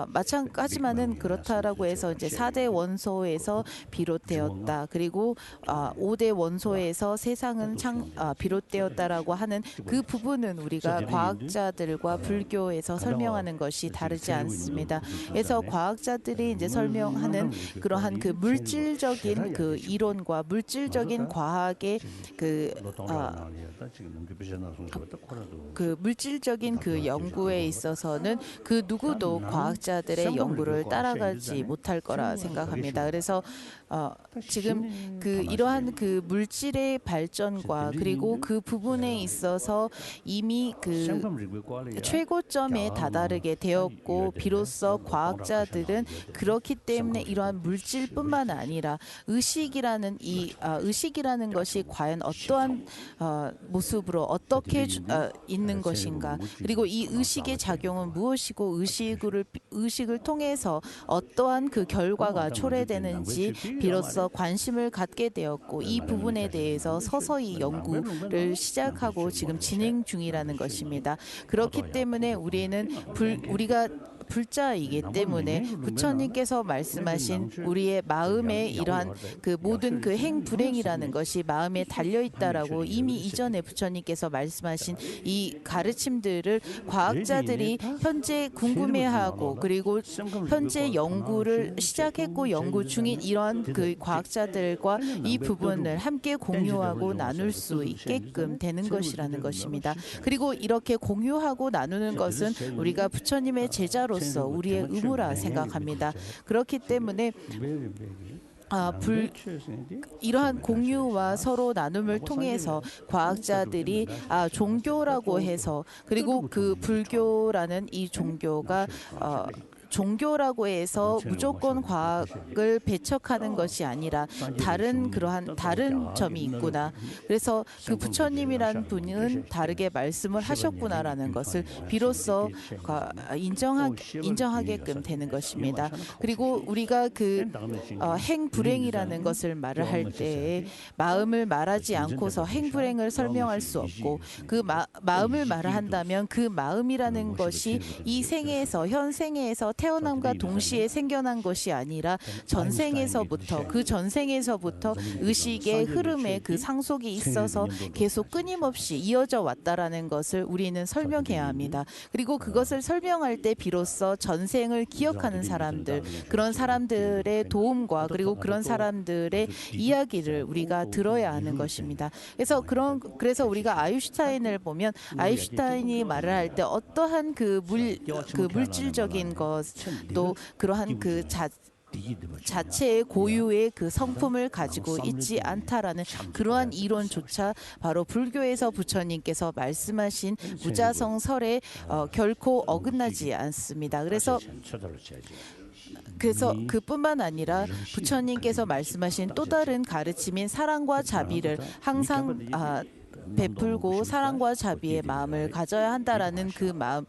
마찬가지만은 그렇다라고 해서 이제 4대 원소에서 비롯되었다. 그리고 5대 원소에서 세상은 비롯되었다라고 하는 그 부분은 우리가 과학자들과 불교에서 설명하는 것이 다르지 않습니다. 그래서 과학자들이 이제 설명하는 그러한 그 물질적인 그 이론과 물질적인 과학의 그 물질적인 그 연구에 있어서는 그 누구도 과학자들의 연구를 따라가지 못할 거라 생각합니다. 그래서 지금 그 이러한 그 물질의 발전과 그리고 그 부분에 있어서 이미 그 최고점에 다다르게 되었고 비로소 과학자들은 그렇기 때문에 이러한 물질뿐만 아니라 의식이라는 의식이라는 것이 과연 어떠한 모습으로 어떻게 있는 것인가, 그리고 이 의식의 작용은 무엇이고 의식을 통해서 어떠한 그 결과가 초래되는지 비로소 관심을 갖게 되었고 이 부분에 대해서 서서히 연구를 시작하고 지금 진행 중이라는 것입니다. 그렇기 때문에 우리가 불자이기 때문에 부처님께서 말씀하신 우리의 마음에 이러한 그 모든 그 행불행이라는 것이 마음에 달려 있다라고 이미 이전에 부처님께서 말씀하신 이 가르침들을 과학자들이 현재 궁금해하고 그리고 현재 연구를 시작했고 연구 중인 이러한 그 과학자들과 이 부분을 함께 공유하고 나눌 수 있게끔 되는 것이라는 것입니다. 그리고 이렇게 공유하고 나누는 것은 우리가 부처님의 제자로서 우리의 의무라 생각합니다. 그렇기 때문에 이러한 공유와 서로 나눔을 통해서 과학자들이 종교라고 해서 그리고 그 불교라는 이 종교가 종교라고 해서 무조건 과학을 배척하는 것이 아니라 그러한 다른 점이 있구나. 그래서 그 부처님이란 분은 다르게 말씀을 하셨구나라는 것을 비로소 인정하게끔 되는 것입니다. 그리고 우리가 그 행불행이라는 것을 말을 할 때에 마음을 말하지 않고서 행불행을 설명할 수 없고 그 마음을 말을 한다면 그 마음이라는 것이 이 생에서 현생에서 태어남과 동시에 생겨난 것이 아니라 전생에서부터 의식의 흐름에 그 상속이 있어서 계속 끊임없이 이어져 왔다라는 것을 우리는 설명해야 합니다. 그리고 그것을 설명할 때 비로소 전생을 기억하는 사람들, 그런 사람들의 도움과 그리고 그런 사람들의 이야기를 우리가 들어야 하는 것입니다. 그래서 우리가 아인슈타인을 보면 아인슈타인이 말을 할 때 어떠한 그 물질적인 것도 그러한 그 자체의 고유의 그 성품을 가지고 있지 않다라는 그러한 이론조차 바로 불교에서 부처님께서 말씀하신 무자성설에 결코 어긋나지 않습니다. 그래서 그뿐만 아니라 부처님께서 말씀하신 또 다른 가르침인 사랑과 자비를 항상 베풀고 사랑과 자비의 마음을 가져야 한다라는 그 마음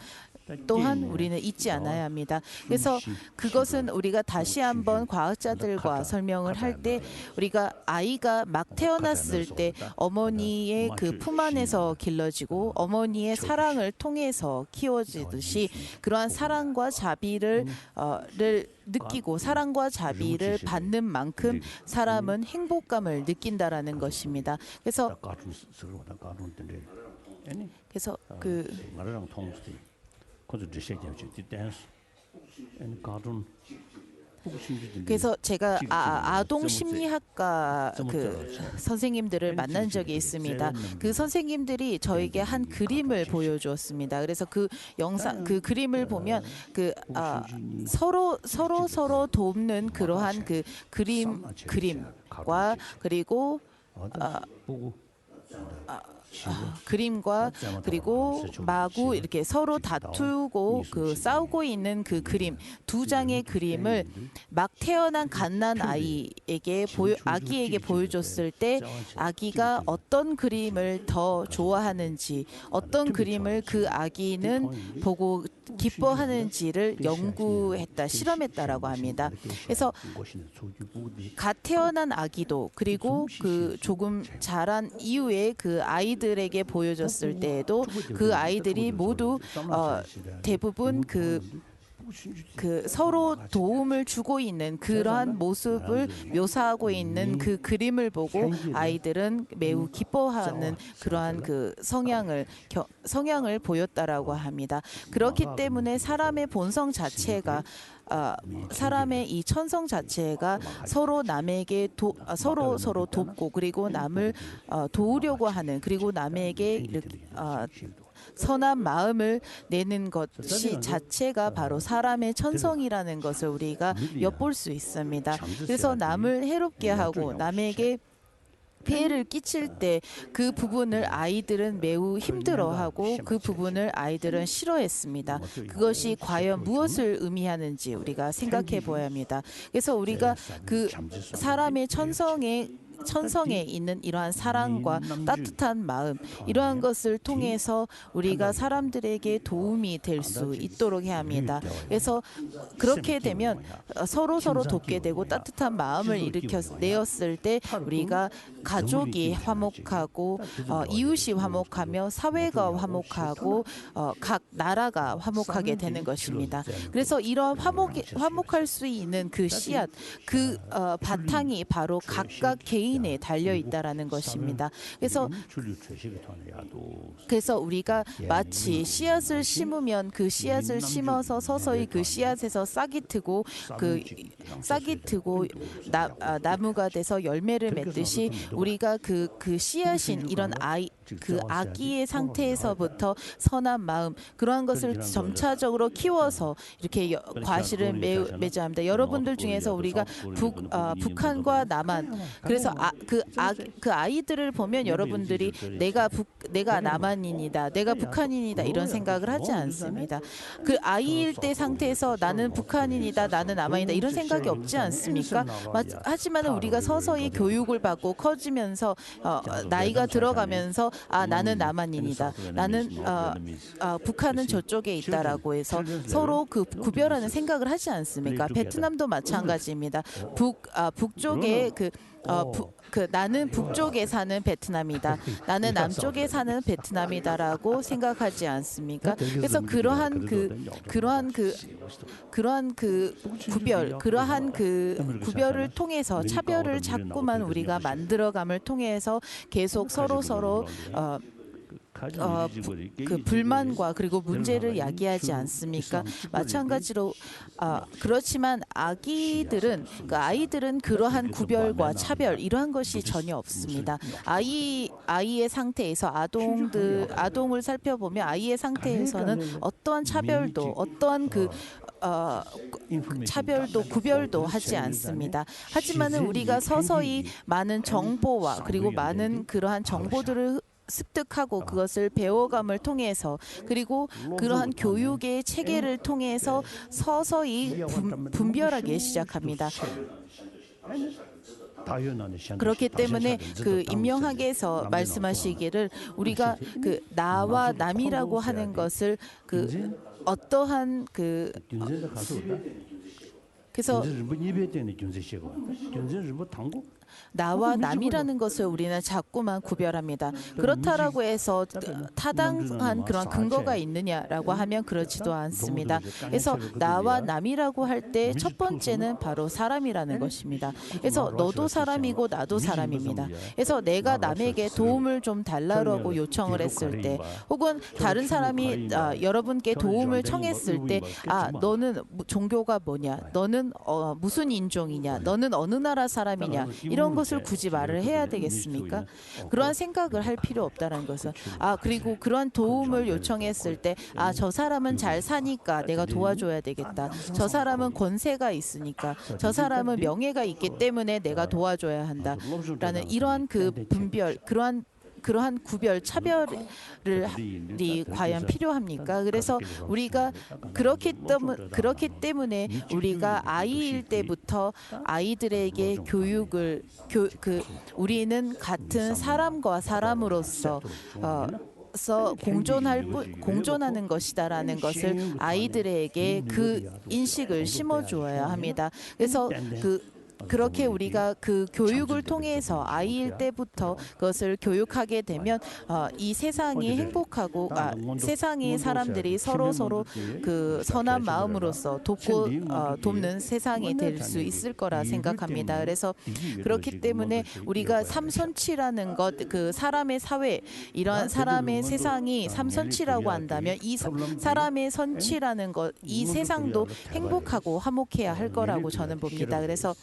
또한 우리는 잊지 않아야 합니다. 그래서 그것은 우리가 다시 한번 과학자들과 설명을 할 때 우리가 아이가 막 태어났을 때 어머니의 그 품 안에서 길러지고 어머니의 사랑을 통해서 키워지듯이 그러한 사랑과 자비를 느끼고 사랑과 자비를 받는 만큼 사람은 행복감을 느낀다라는 것입니다. 그래서 그래서 제가 아동 심리학과 그 선생님들을 만난 적이 있습니다. 그 선생님들이 저에게 한 그림을 보여주었습니다. 그래서 그 그림을 보면 서로 돕는 그러한 그 그림과 그리고 그림과 그리고 마구 이렇게 서로 다투고 싸우고 있는 그 그림 두 장의 그림을 막 태어난 갓난 아기에게 보여줬을 때 아기가 어떤 그림을 더 좋아하는지 어떤 그림을 그 아기는 보고 기뻐하는지를 연구했다, 실험했다라고 합니다. 그래서 갓 태어난 아기도 그리고 그 조금 자란 이후에 그 아이들에게 보여줬을 때에도 그 아이들이 모두 대부분 그 서로 도움을 주고 있는 그러한 모습을 묘사하고 있는 그 그림을 보고 아이들은 매우 기뻐하는 그러한 그 성향을 보였다라고 합니다. 그렇기 때문에 사람의 본성 자체가 사람의 이 천성 자체가 서로 남에게 서로 돕고 그리고 남을 도우려고 하는 그리고 남에게 이렇게 선한 마음을 내는 것이 자체가 바로 사람의 천성이라는 것을 우리가 엿볼 수 있습니다. 그래서 남을 해롭게 하고 남에게 폐해를 끼칠 때 그 부분을 아이들은 매우 힘들어하고 그 부분을 아이들은 싫어했습니다. 그것이 과연 무엇을 의미하는지 우리가 생각해 보아야 합니다. 그래서 우리가 그 사람의 천성에 있는 이러한 사랑과 따뜻한 마음 이러한 것을 통해서 우리가 사람들에게 도움이 될 수 있도록 해야 합니다. 그래서 그렇게 되면 서로 돕게 되고 따뜻한 마음을 내었을 때 우리가 가족이 화목하고 이웃이 화목하며 사회가 화목하고 각 나라가 화목하게 되는 것입니다. 그래서 이런 화목할 수 있는 그 씨앗, 그 바탕이 바로 각각 개인에 달려 있다라는 것입니다. 그래서 우리가 마치 씨앗을 심으면 그 씨앗을 심어서 서서히 그 씨앗에서 싹이 트고 나무가 돼서 열매를 맺듯이 우리가 그 씨앗인 이런 그 아기의 상태에서부터 선한 마음 그러한 것을 점차적으로 키워서 이렇게 과실을 맺어야 합니다. 여러분들 중에서 우리가 북한과 남한 그래서 그 아이들을 보면 여러분들이 내가 남한인이다, 내가 북한인이다 이런 생각을 하지 않습니다. 그 아이일 때 상태에서 나는 북한인이다, 나는 남한이다 이런 생각이 없지 않습니까? 하지만 우리가 서서히 교육을 받고 커지면서 나이가 들어가면서 나는 남한인이다, 나는 북한은 저쪽에 있다라고 해서 서로 그 구별하는 생각을 하지 않습니까? 베트남도 마찬가지입니다. 북쪽에 나는 북쪽에 사는 베트남이다, 나는 남쪽에 사는 베트남이다라고 생각하지 않습니까? 그래서 그러한 구별을 통해서 차별을 자꾸만 우리가 만들어감을 통해서 계속 서로 그 불만과 그리고 문제를 야기하지 않습니까? 마찬가지로 그렇지만 아이들은 그러한 구별과 차별 이러한 것이 전혀 없습니다. 아이의 상태에서 아동을 살펴보면 아이의 상태에서는 어떠한 차별도 어떠한 구별도 하지 않습니다. 하지만은 우리가 서서히 많은 정보와 그리고 많은 그러한 정보들을 습득하고 그것을 배워감을 통해서 그리고 그러한 교육의 체계를 통해서 서서히 분별하기 시작합니다. 그렇기 때문에 그 임명학에서 말씀하시기를 우리가 그 나와 남이라고 하는 것을 그 어떠한 그래서 나와 남이라는 것을 우리는 자꾸만 구별합니다. 그렇다라고 해서 타당한 그런 근거가 있느냐라고 하면 그렇지도 않습니다. 그래서 나와 남이라고 할 때 첫 번째는 바로 사람이라는 것입니다. 그래서 너도 사람이고 나도 사람입니다. 그래서 내가 남에게 도움을 좀 달라고 요청을 했을 때 혹은 다른 사람이 여러분께 도움을 청했을 때 너는 종교가 뭐냐, 너는 무슨 인종이냐, 너는 어느 나라 사람이냐 이런 것을 굳이 말을 해야 되겠습니까? 그러한 생각을 할 필요 없다는 것은 그리고 그러한 도움을 요청했을 때 저 사람은 잘 사니까 내가 도와줘야 되겠다. 저 사람은 권세가 있으니까 저 사람은 명예가 있기 때문에 내가 도와줘야 한다라는 이러한 그 분별 그러한 구별, 차별이 과연 필요합니까? 그래서 우리가 그렇기 때문에 우리가 아이일 때부터 아이들에게 교육을 우리는 같은 사람과 사람으로서 공존하는 것이다라는 것을 아이들에게 그 인식을 심어주어야 합니다. 그래서 그렇게 우리가 그 교육을 통해서 아이일 때부터 그것을 교육하게 되면 이 세상이 행복하고 세상의 사람들이 서로 그 선한 마음으로서 돕는 세상이 될 수 있을 거라 생각합니다. 그래서 그렇기 때문에 우리가 삼선치라는 것, 그 사람의 사회, 이런 사람의 세상이 삼선치라고 한다면 이 사람의 선치라는 것, 이 세상도 행복하고 화목해야 할 거라고 저는 봅니다. 그래서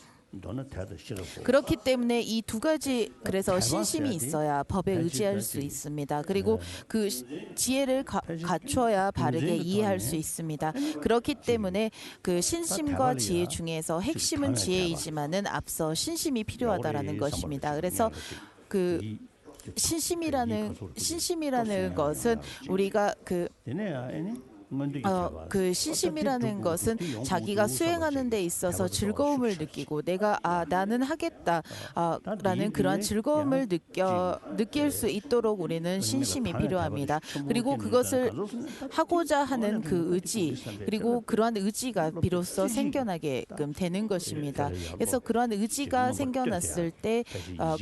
그렇기 때문에 이 두 가지, 그래서 신심이 있어야 법에 의지할 수 있습니다. 그리고 그 지혜를 갖춰야 바르게 이해할 수 있습니다. 그렇기 때문에 그 신심과 지혜 중에서 핵심은 지혜이지만은 앞서 신심이 필요하다라는 것입니다. 그래서 그 신심이라는 것은 우리가 그 신심이라는 것은 자기가 수행하는 데 있어서 즐거움을 느끼고 내가 나는 하겠다 라는 그런 즐거움을 느낄 수 있도록 우리는 신심이 필요합니다. 그리고 그것을 하고자 하는 그 의지, 그리고 그러한 의지가 비로소 생겨나게끔 되는 것입니다. 그래서 그러한 의지가 생겨났을 때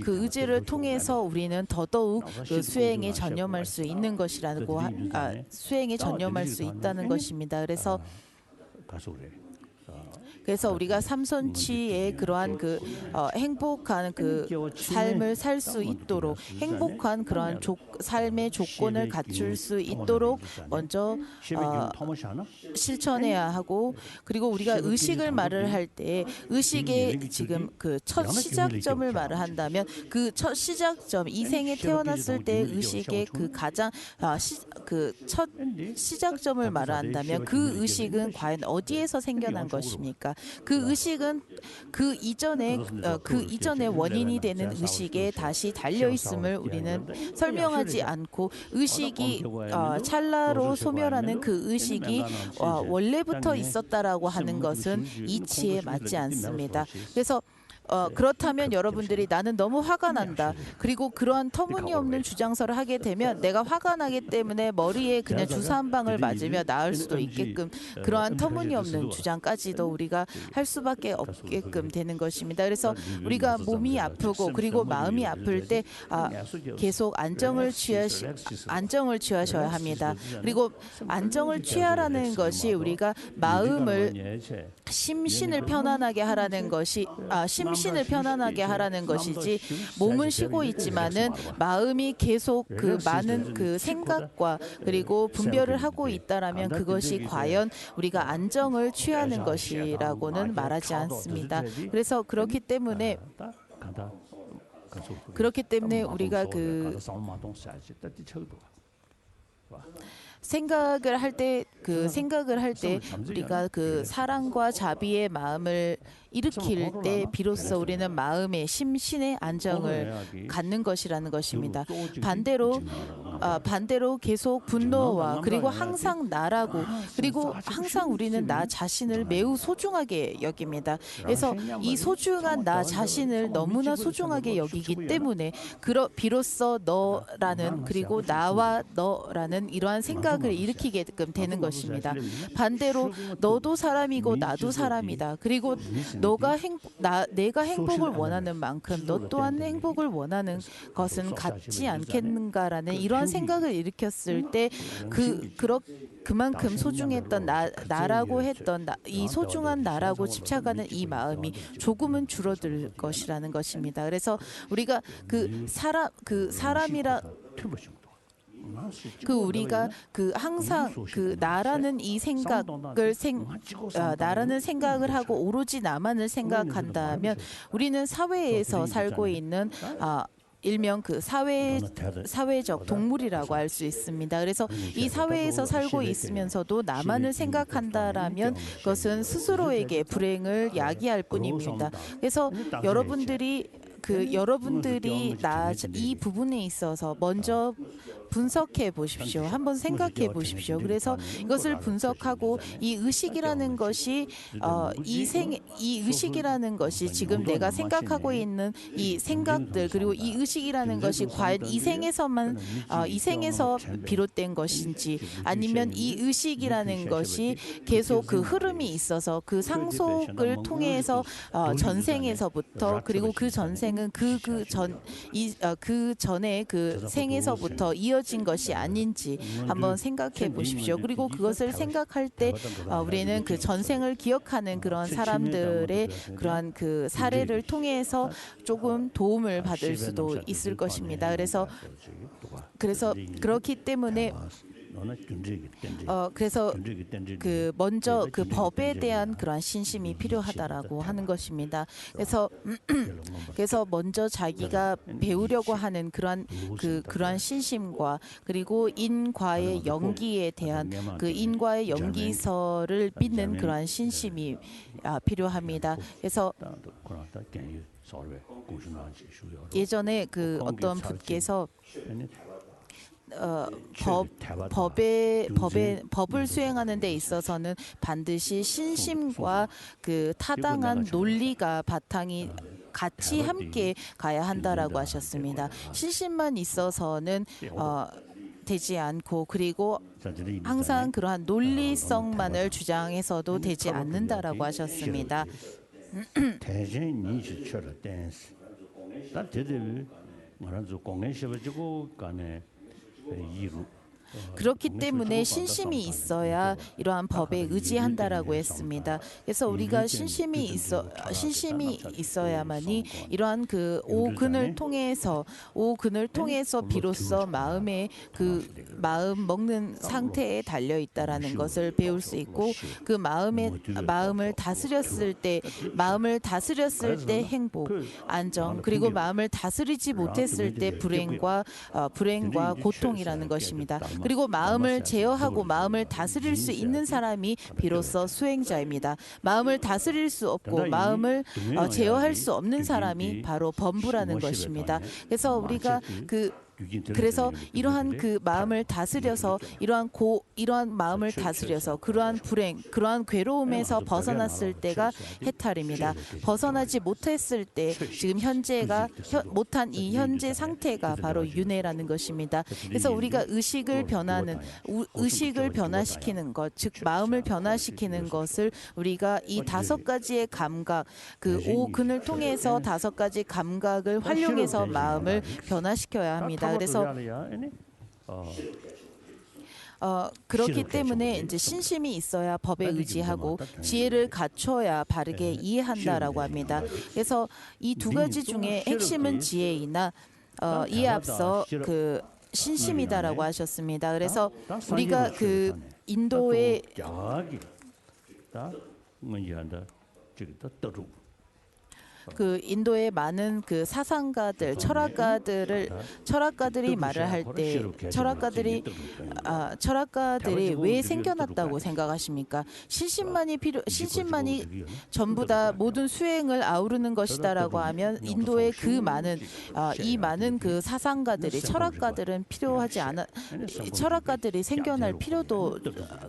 그 의지를 통해서 우리는 더더욱 그 수행에 전념할 수 있는 것이라고 수행에 전념할 수 있다는 것입니다. 그래서 우리가 삼선치의 그러한 그 행복한 그 삶을 살 수 있도록, 행복한 그러한 삶의 조건을 갖출 수 있도록 먼저 실천해야 하고, 그리고 우리가 의식을 말을 할 때 의식의 지금 그 첫 시작점을 말을 한다면 그 첫 시작점, 이 생에 태어났을 때 의식의 그 가장 그 첫 시작점을 말을 한다면 그 의식은 과연 어디에서 생겨난 것입니까? 그 의식은 그 이전에 원인이 되는 의식에 다시 달려 있음을 우리는 설명하지 않고, 의식이 찰나로 소멸하는 그 의식이 원래부터 있었다라고 하는 것은 이치에 맞지 않습니다. 그래서 그렇다면 여러분들이 나는 너무 화가 난다, 그리고 그러한 터무니없는 주장서를 하게 되면 내가 화가 나기 때문에 머리에 그냥 주사 한 방을 맞으며 나을 수도 있게끔, 그러한 터무니없는 주장까지도 우리가 할 수밖에 없게끔 되는 것입니다. 그래서 우리가 몸이 아프고 그리고 마음이 아플 때 계속 안정을 취하셔야 합니다. 그리고 안정을 취하라는 것이 우리가 마음을 심신을 편안하게 하라는 것이지 몸은 쉬고 있지만은 마음이 계속 그 많은 그 생각과 그리고 분별을 하고 있다라면 그것이 과연 우리가 안정을 취하는 것이라고는 말하지 않습니다. 그래서 그렇기 때문에 우리가 그 생각을 할 때 우리가 그 사랑과 자비의 마음을 일으킬 때 비로소 우리는 마음의 심신의 안정을 갖는 것이라는 것입니다. 반대로 계속 분노와 그리고 항상 나라고, 그리고 항상 우리는 나 자신을 매우 소중하게 여깁니다. 그래서 이 소중한 나 자신을 너무나 소중하게 여기기 때문에 비로소 너라는, 그리고 나와 너라는 이러한 생각을 일으키게끔 되는 것입니다. 반대로 너도 사람이고 나도 사람이다. 그리고 내가 행복을 원하는 만큼 너 또한 행복을 원하는 것은 같지 않겠는가라는 이러한 생각을 일으켰을 때 그만큼 소중했던 나라고 했던 이 소중한 나라고 집착하는 이 마음이 조금은 줄어들 것이라는 것입니다. 그래서 우리가 우리가 항상 나라는 이 나라는 생각을 하고 오로지 나만을 생각한다면 우리는 사회에서 살고 있는 일명 그 사회적 동물이라고 할 수 있습니다. 그래서 이 사회에서 살고 있으면서도 나만을 생각한다라면 그것은 스스로에게 불행을 야기할 뿐입니다. 그래서 여러분들이 그 여러분들이 이 부분에 있어서 먼저 분석해 보십시오. 한번 생각해 보십시오. 그래서 이것을 분석하고 이 의식이라는 것이 이 의식이라는 것이 지금 내가 생각하고 있는 이 생각들 그리고 이 의식이라는 것이 과연 이 생에서 비롯된 것인지 아니면 이 의식이라는 것이 계속 그 흐름이 있어서 그 상속을 통해서 전생에서부터 그리고 그 전생은 그 전에 그 생에서부터 이어진 것이 아닌지 한번 생각해 보십시오. 그리고 그것을 생각할 때 우리는 그 전생을 기억하는 그런 사람들의 그러한 그 사례를 통해서 조금 도움을 받을 수도 있을 것입니다. 그래서 그렇기 때문에 그래서 그 먼저 그 법에 대한 그러한 신심이 필요하다라고 하는 것입니다. 그래서 먼저 자기가 배우려고 하는 그러한 신심과 그리고 인과의 연기에 대한 그 인과의 연기서를 믿는 그러한 신심이 필요합니다. 그래서 예전에 그 어떤 분께서 법을 수행하는 데 있어서는 반드시 신심과 그 타당한 논리가 바탕이 같이 함께 가야 한다라고 하셨습니다. 신심만 있어서는 되지 않고 그리고 항상 그러한 논리성만을 주장해서도 되지 않는다라고 하셨습니다. 그렇기 때문에 신심이 있어야 이러한 법에 의지한다라고 했습니다. 그래서 우리가 신심이 있어야만이 이러한 그 오근을 통해서 비로소 마음의 그 마음 먹는 상태에 달려 있다라는 것을 배울 수 있고 그 마음을 다스렸을 때 행복, 안정 그리고 마음을 다스리지 못했을 때 불행과 고통이라는 것입니다. 그리고 마음을 제어하고 마음을 다스릴 수 있는 사람이 비로소 수행자입니다. 마음을 다스릴 수 없고 마음을 제어할 수 없는 사람이 바로 범부라는 것입니다. 그래서 우리가 그래서 이러한 그 마음을 다스려서 이러한 마음을 다스려서 그러한 불행, 그러한 괴로움에서 벗어났을 때가 해탈입니다. 벗어나지 못했을 때 지금 못한 이 현재 상태가 바로 윤회라는 것입니다. 그래서 우리가 의식을 변화시키는 것, 즉 마음을 변화시키는 것을 우리가 이 5가지의 감각, 그 오근을 통해서 5가지 감각을 활용해서 마음을 변화시켜야 합니다. 그래서 그렇기 때문에 이제 신심이 있어야 법에 의지하고 지혜를 갖춰야 바르게 이해한다라고 합니다. 그래서 이 2가지 중에 핵심은 지혜이나 이에 앞서 그 신심이다라고 하셨습니다. 그래서 우리가 그 인도의 그 인도의 많은 그 사상가들, 철학가들이 말을 할 때 철학가들이 왜 생겨났다고 생각하십니까? 신심만이 전부 다 모든 수행을 아우르는 것이다라고 하면 인도의 그 많은 그 사상가들이 철학가들은 철학가들이 생겨날 필요도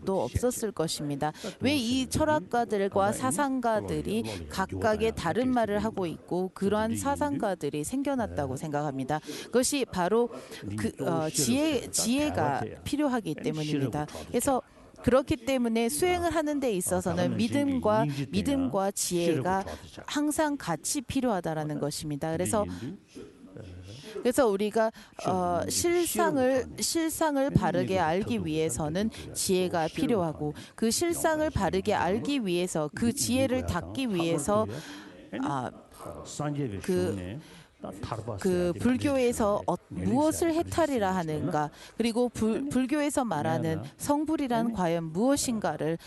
없었을 것입니다. 왜 이 철학가들과 사상가들이 각각의 다른 말을 하고 있고 그러한 사상가들이 생겨났다고 생각합니다. 그것이 바로 지혜가 필요하기 때문입니다. 그래서 그렇기 때문에 수행을 하는 데 있어서는 믿음과 지혜가 항상 같이 필요하다라는 것입니다. 그래서 우리가 실상을 바르게 알기 위해서는 지혜가 필요하고 그 실상을 바르게 알기 위해서 그 지혜를 닦기 위해서 그 불교에서 무엇을 해탈이라 하는가 그리고 불교에서 말하는 성불이란 과연 무엇인가를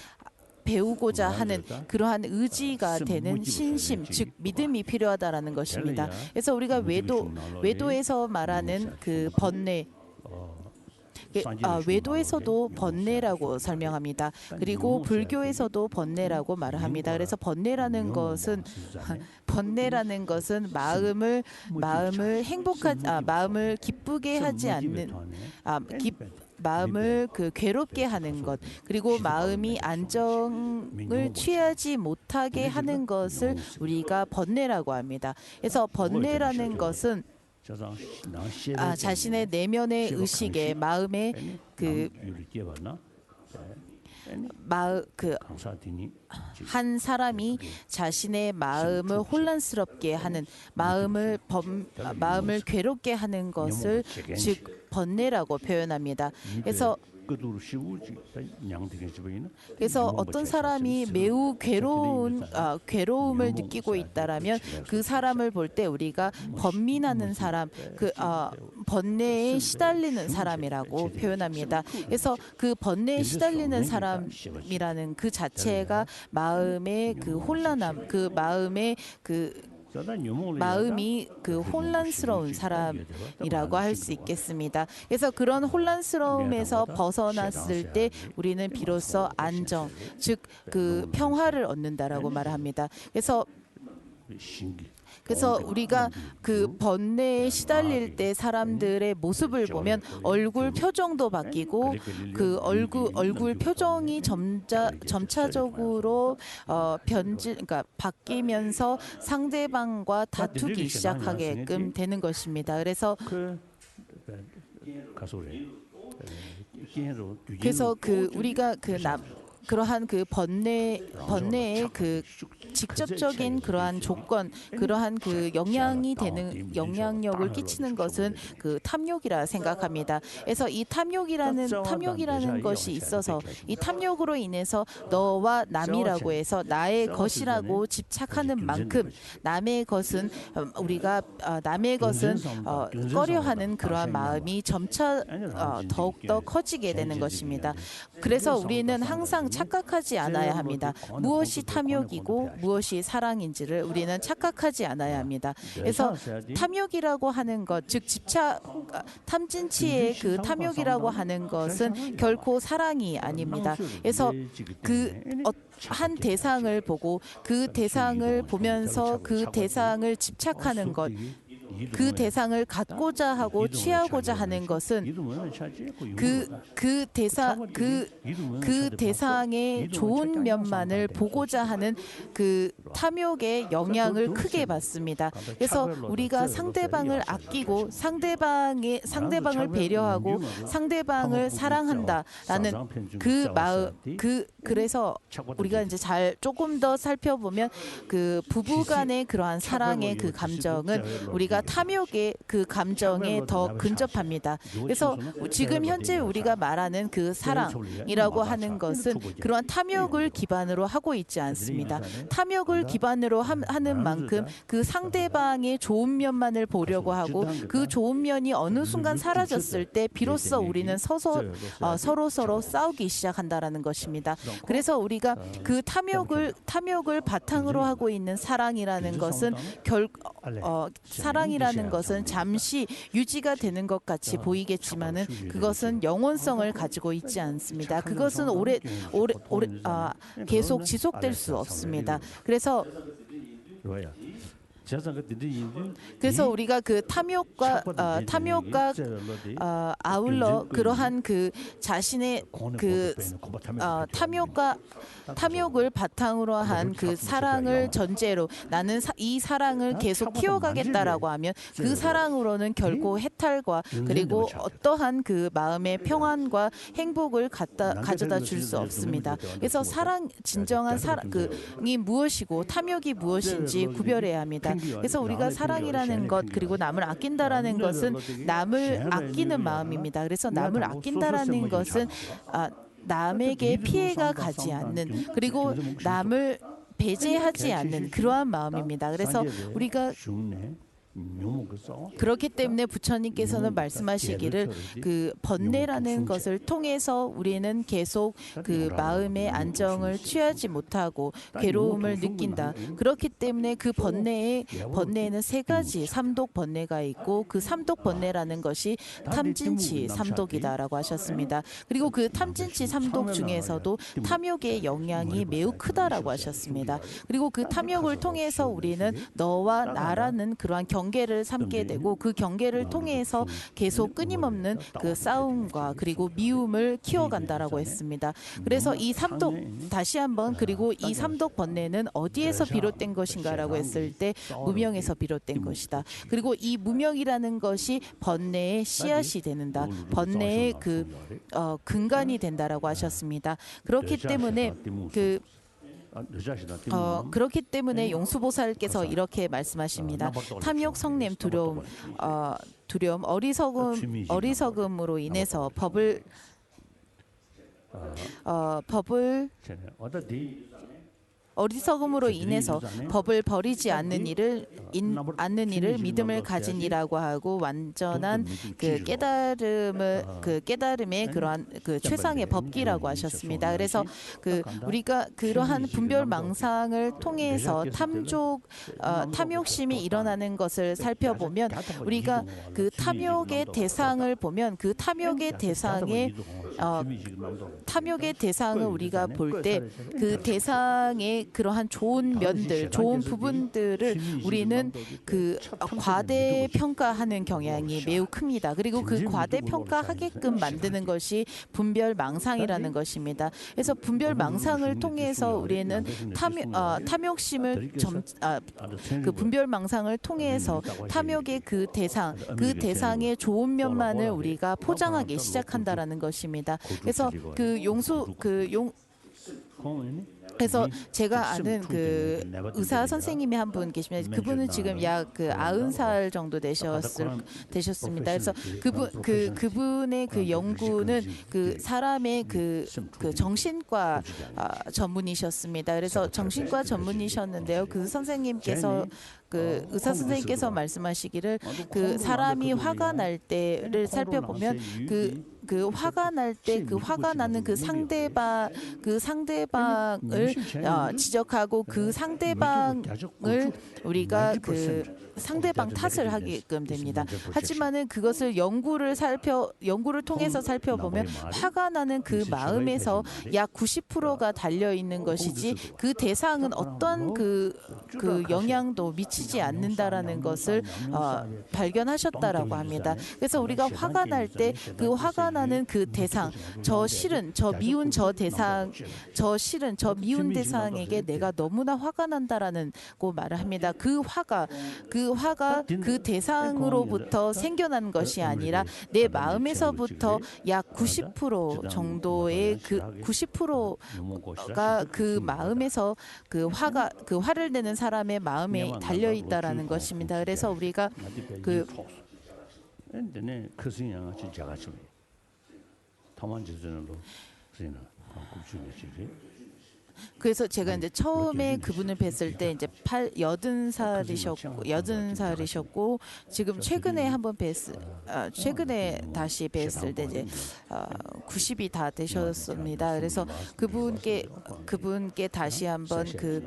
배우고자 하는 그러한 의지가 되는 신심, 즉 믿음이 필요하다라는 것입니다. 그래서 우리가 외도에서 말하는 그 번뇌 외도에서도 번뇌라고 설명합니다. 그리고 불교에서도 번뇌라고 말을 합니다. 그래서 번뇌라는 것은 마음을 기쁘게 하지 않는 마음을 괴롭게 하는 것, 그리고 마음이 안정을 취하지 못하게 하는 것을 우리가 번뇌라고 합니다. 그래서 번뇌라는 것은 자신의 내면의 의식에 마음의 한 사람이 자신의 마음을 혼란스럽게 하는 마음을 괴롭게 하는 것을 즉 번뇌라고 표현합니다. 그래서 어떤 사람이 매우 괴로움을 느끼고 있다라면 그 사람을 볼 때 우리가 번민하는 사람, 번뇌에 시달리는 사람이라고 표현합니다. 그래서 그 번뇌에 시달리는 사람이라는 그 자체가 마음의 혼란함, 마음이 혼란스러운 사람이라고 할 수 있겠습니다. 그래서 그런 혼란스러움에서 벗어났을 때 우리는 비로소 안정, 즉 평화를 얻는다라고 말합니다. 그래서 우리가 번뇌에 시달릴 때 사람들의 모습을 보면 얼굴 표정도 바뀌고 얼굴 표정이 점차적으로 바뀌면서 상대방과 다투기 시작하게끔 되는 것입니다. 그래서 우리가 그러한 번뇌의 직접적인 그러한 조건, 그러한 영향력을 끼치는 것은 탐욕이라 생각합니다. 그래서 이 탐욕이라는 것이 있어서 이 탐욕으로 인해서 너와 남이라고 해서 나의 것이라고 집착하는 만큼 남의 것은 꺼려하는 그러한 마음이 점차 더욱더 커지게 되는 것입니다. 그래서 우리는 항상 착각하지 않아야 합니다. 무엇이 탐욕이고 무엇이 사랑인지를 우리는 착각하지 않아야 합니다. 그래서 탐욕이라고 하는 것, 즉 탐진치의 탐욕이라고 하는 것은 결코 사랑이 아닙니다. 그래서 한 대상을 보고 그 대상을 보면서 그 대상을 집착하는 것, 그 대상을 갖고자 하고 취하고자 하는 것은 그 대상의 좋은 면만을 보고자 하는 탐욕의 영향을 크게 받습니다. 그래서 우리가 상대방을 아끼고 상대방을 배려하고 상대방을 사랑한다라는 그래서 우리가 이제 조금 더 살펴보면 부부간의 그러한 사랑의 감정은 우리가 탐욕의 감정에 더 근접합니다. 그래서 지금 현재 우리가 말하는 사랑이라고 하는 것은 그러한 탐욕을 기반으로 하고 있지 않습니다. 탐욕을 기반으로 하는 만큼 상대방의 좋은 면만을 보려고 하고 그 좋은 면이 어느 순간 사라졌을 때 비로소 우리는 서로 싸우기 시작한다라는 것입니다. 그래서 우리가 탐욕을 바탕으로 하고 있는 사랑이라는 것은 사랑이라는 것은 잠시 유지가 되는 것 같이 보이겠지만은 그것은 영원성을 가지고 있지 않습니다. 그것은 계속 지속될 수 없습니다. 그래서 우리가 탐욕과 아울러 그러한 자신의 탐욕을 바탕으로 한 사랑을 전제로 나는 이 사랑을 계속 키워가겠다라고 하면 그 사랑으로는 결코 해탈과 그리고 어떠한 마음의 평안과 행복을 가져다 줄 수 없습니다. 그래서 진정한 사랑이 무엇이고 탐욕이 무엇인지 구별해야 합니다. 그래서 우리가 사랑이라는 것 그리고 남을 아낀다라는 것은 남을 아끼는 마음입니다. 그래서 남을 아낀다라는 것은 남에게 피해가 가지 않는 그리고 남을 배제하지 않는 그러한 마음입니다. 그래서 우리가 그렇기 때문에 부처님께서는 말씀하시기를 그 번뇌라는 것을 통해서 우리는 계속 그 마음의 안정을 취하지 못하고 괴로움을 느낀다. 그렇기 때문에 그 번뇌에는 세 가지 삼독 번뇌가 있고 그 삼독 번뇌라는 것이 탐진치 삼독이다라고 하셨습니다. 그리고 그 탐진치 삼독 중에서도 탐욕의 영향이 매우 크다라고 하셨습니다. 그리고 그 탐욕을 통해서 우리는 너와 나라는 그러한 경계를 삼게 되고 그 경계를 통해서 계속 끊임없는 그 싸움과 그리고 미움을 키워간다라고 했습니다. 그래서 이 삼독 다시 한번 그리고 이 삼독 번뇌는 어디에서 비롯된 것인가라고 했을 때 무명에서 비롯된 것이다. 그리고 이 무명이라는 것이 번뇌의 씨앗이 되는다. 번뇌의 그 근간이 된다라고 하셨습니다. 그렇기 때문에 그렇기 때문에 용수보살께서 이렇게 말씀하십니다. 탐욕, 성냄, 두려움, 어리석음으로 인해서 법을 어리석음으로 인해서 법을 버리지 않는 일을 믿음을 가진 이라고 하고 완전한 그 깨달음의 그러한 그 최상의 법기라고 하셨습니다. 그래서 그 우리가 그러한 분별망상을 통해서 탐욕심이 일어나는 것을 살펴보면 우리가 그 탐욕의 대상을 보면 그 탐욕의 대상을 우리가 볼 때 그 대상의 그러한 좋은 면들, 좋은 부분들을 우리는 그 과대평가하는 경향이 매우 큽니다. 그리고 그 과대평가하게끔 만드는 것이 분별망상이라는 것입니다. 그래서 분별망상을 통해서 우리는 그 분별망상을 통해서 탐욕의 그 대상의 좋은 면만을 우리가 포장하기 시작한다라는 것입니다. 그래서 그래서 제가 아는 그 의사 선생님이 한 분 계십니다. 그분은 지금 약 그 90살 정도 되셨습니다. 그래서 그분의 그 연구는 그 사람의 그 정신과 전문이셨습니다. 그래서 정신과 전문이셨는데요. 그 선생님께서 그 의사 선생님께서 말씀하시기를 그 사람이 화가 날 때를 살펴보면 그 화가 날 때 그 화가 나는 그 상대방을 지적하고 그 상대방을 우리가 그 상대방 탓을 하게끔 됩니다. 하지만은 그것을 연구를 통해서 살펴보면 화가 나는 그 마음에서 약 90%가 달려 있는 것이지 그 대상은 어떤 그 영향도 미치지 않는다라는 것을 발견하셨다라고 합니다. 그래서 우리가 화가 날 때 그 화가 나는 그 대상, 저 미운 대상에게 내가 너무나 화가 난다라는 고 말을 합니다. 그 화가 그 대상으로부터 생겨난 것이 아니라 내 마음에서부터 약 90% 정도의 그 90%가 그 마음에서 그 화를 내는 사람의 마음에 달려 있다라는 것입니다. 그래서 우리가 그래서 제가 이제 처음에 그분을 뵀을 때 이제 80살이셨고 지금 최근에 한번 최근에 다시 뵀을 때 이제 90이 다 되셨습니다. 그래서 그분께 다시 한번 그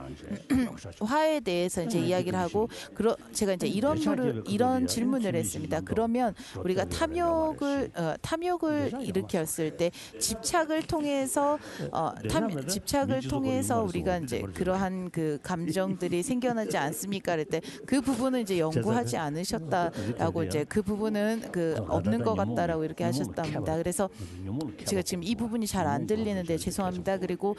화에 대해서 이제 이야기를 하고 제가 이제 이런 질문을 했습니다. 그러면 우리가 탐욕을 일으켰을 때 집착을 통해서 우리가 이제 그러한 그 감정들이 생겨나지 않습니까? 그랬을 때 그 부분은 이제 연구하지 않으셨다라고 이제 그 부분은 그 없는 것 같다라고 이렇게 하셨답니다. 그래서 제가 지금 이 부분이 잘 안 들리는데 죄송합니다. 그리고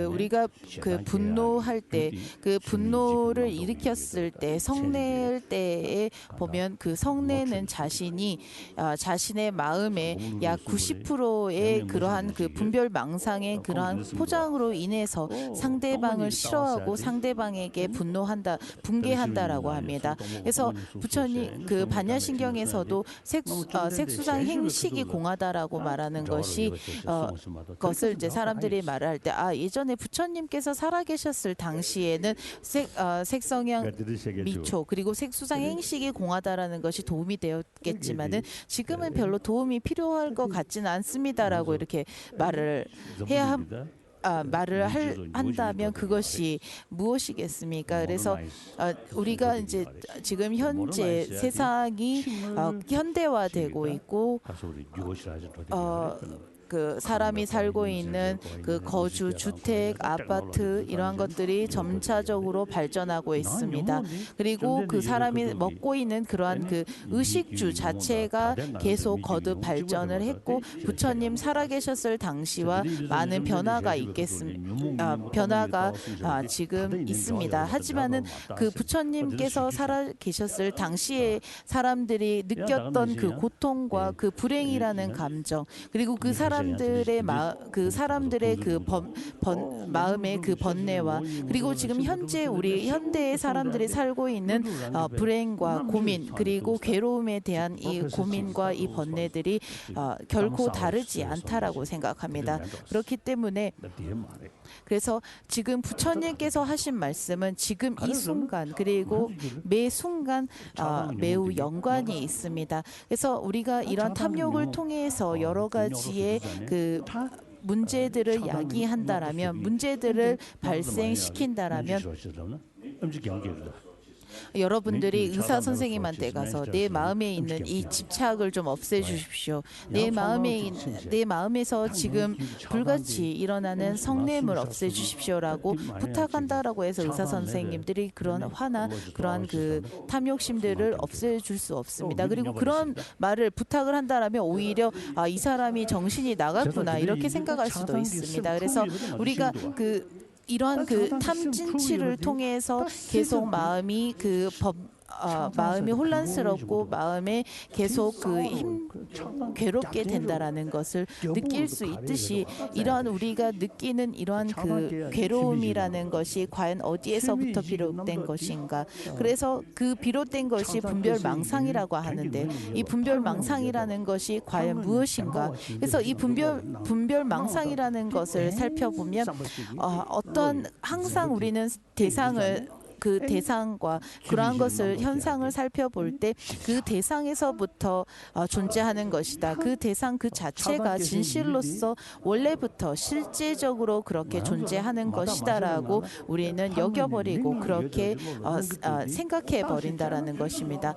우리가 그 분노할 때 그 분노를 일으켰을 때 성낼 때에 보면 그 성내는 자신의 마음에 약 90%의 그러한 그러한 그 분별망상의 그러한 포장으로 인해서 상대방을 싫어하고 상대방에게 분노한다, 붕괴한다라고 합니다. 그래서 부처님 그 반야신경에서도 색수상 행식이 공하다라고 말하는 것이 것을 이제 사람들이 말을 할 때 예전에 부처님께서 살아계셨을 당시에는 색성향 미초 그리고 색수상 행식이 공하다라는 것이 도움이 되었겠지만은 지금은 별로 도움이 필요할 것 같지는 않습니다라고 이렇게 말을 해야 한다면 그것이 무엇이겠습니까? 그래서 우리가 이제 지금 현재 세상이 현대화되고 있고 그 사람이 살고 있는 그 거주, 주택, 아파트 이러한 것들이 점차적으로 발전하고 있습니다. 그리고 그 사람이 먹고 있는 그러한 그 의식주 자체가 계속 거듭 발전을 했고 부처님 살아계셨을 당시와 많은 변화가 변화가 지금 있습니다. 하지만은 그 부처님께서 살아계셨을 당시에 사람들이 느꼈던 그 고통과 그 불행이라는 감정 그리고 그 사람들의 그 마음의 그 번뇌와 그리고 지금 현재 우리 현대의 사람들이 살고 있는 불행과 고민 그리고 괴로움에 대한 이 고민과 이 번뇌들이 결코 다르지 않다라고 생각합니다. 그렇기 때문에 그래서 지금 부처님께서 하신 말씀은 지금 이 순간 그리고 매 순간 매우 연관이 있습니다. 그래서 우리가 이런 탐욕을 통해서 여러 가지의 그 문제들을 야기한다라면 문제들을 발생시킨다라면 여러분들이 의사 선생님한테 가서 내 마음에 있는 이 집착을 좀 없애주십시오. 내 마음에서 지금 불같이 일어나는 성냄을 없애주십시오라고 부탁한다라고 해서 의사 선생님들이 그런 화나 그러한 그 탐욕심들을 없애줄 수 없습니다. 그리고 그런 말을 부탁을 한다라면 오히려 이 사람이 정신이 나갔구나 이렇게 생각할 수도 있습니다. 그래서 우리가 이러한 그 탐진치를 통해서 계속 마음이 마음이 혼란스럽고 마음에 계속 괴롭게 된다는 것을 느낄 수 있듯이 이러한 우리가 느끼는 이러한 그 괴로움이라는 것이 과연 어디에서부터 비롯된 것인가? 그래서 그 비롯된 것이 분별망상이라고 하는데 이 분별망상이라는 것이 과연 무엇인가? 그래서 이 분별망상이라는 것을 살펴보면 항상 우리는 그 대상과 그러한 것을 현상을 살펴볼 때 그 대상에서부터 존재하는 것이다. 그 대상 그 자체가 진실로서 원래부터 실제적으로 그렇게 존재하는 것이다라고 우리는 여겨버리고 그렇게 생각해 버린다라는 것입니다.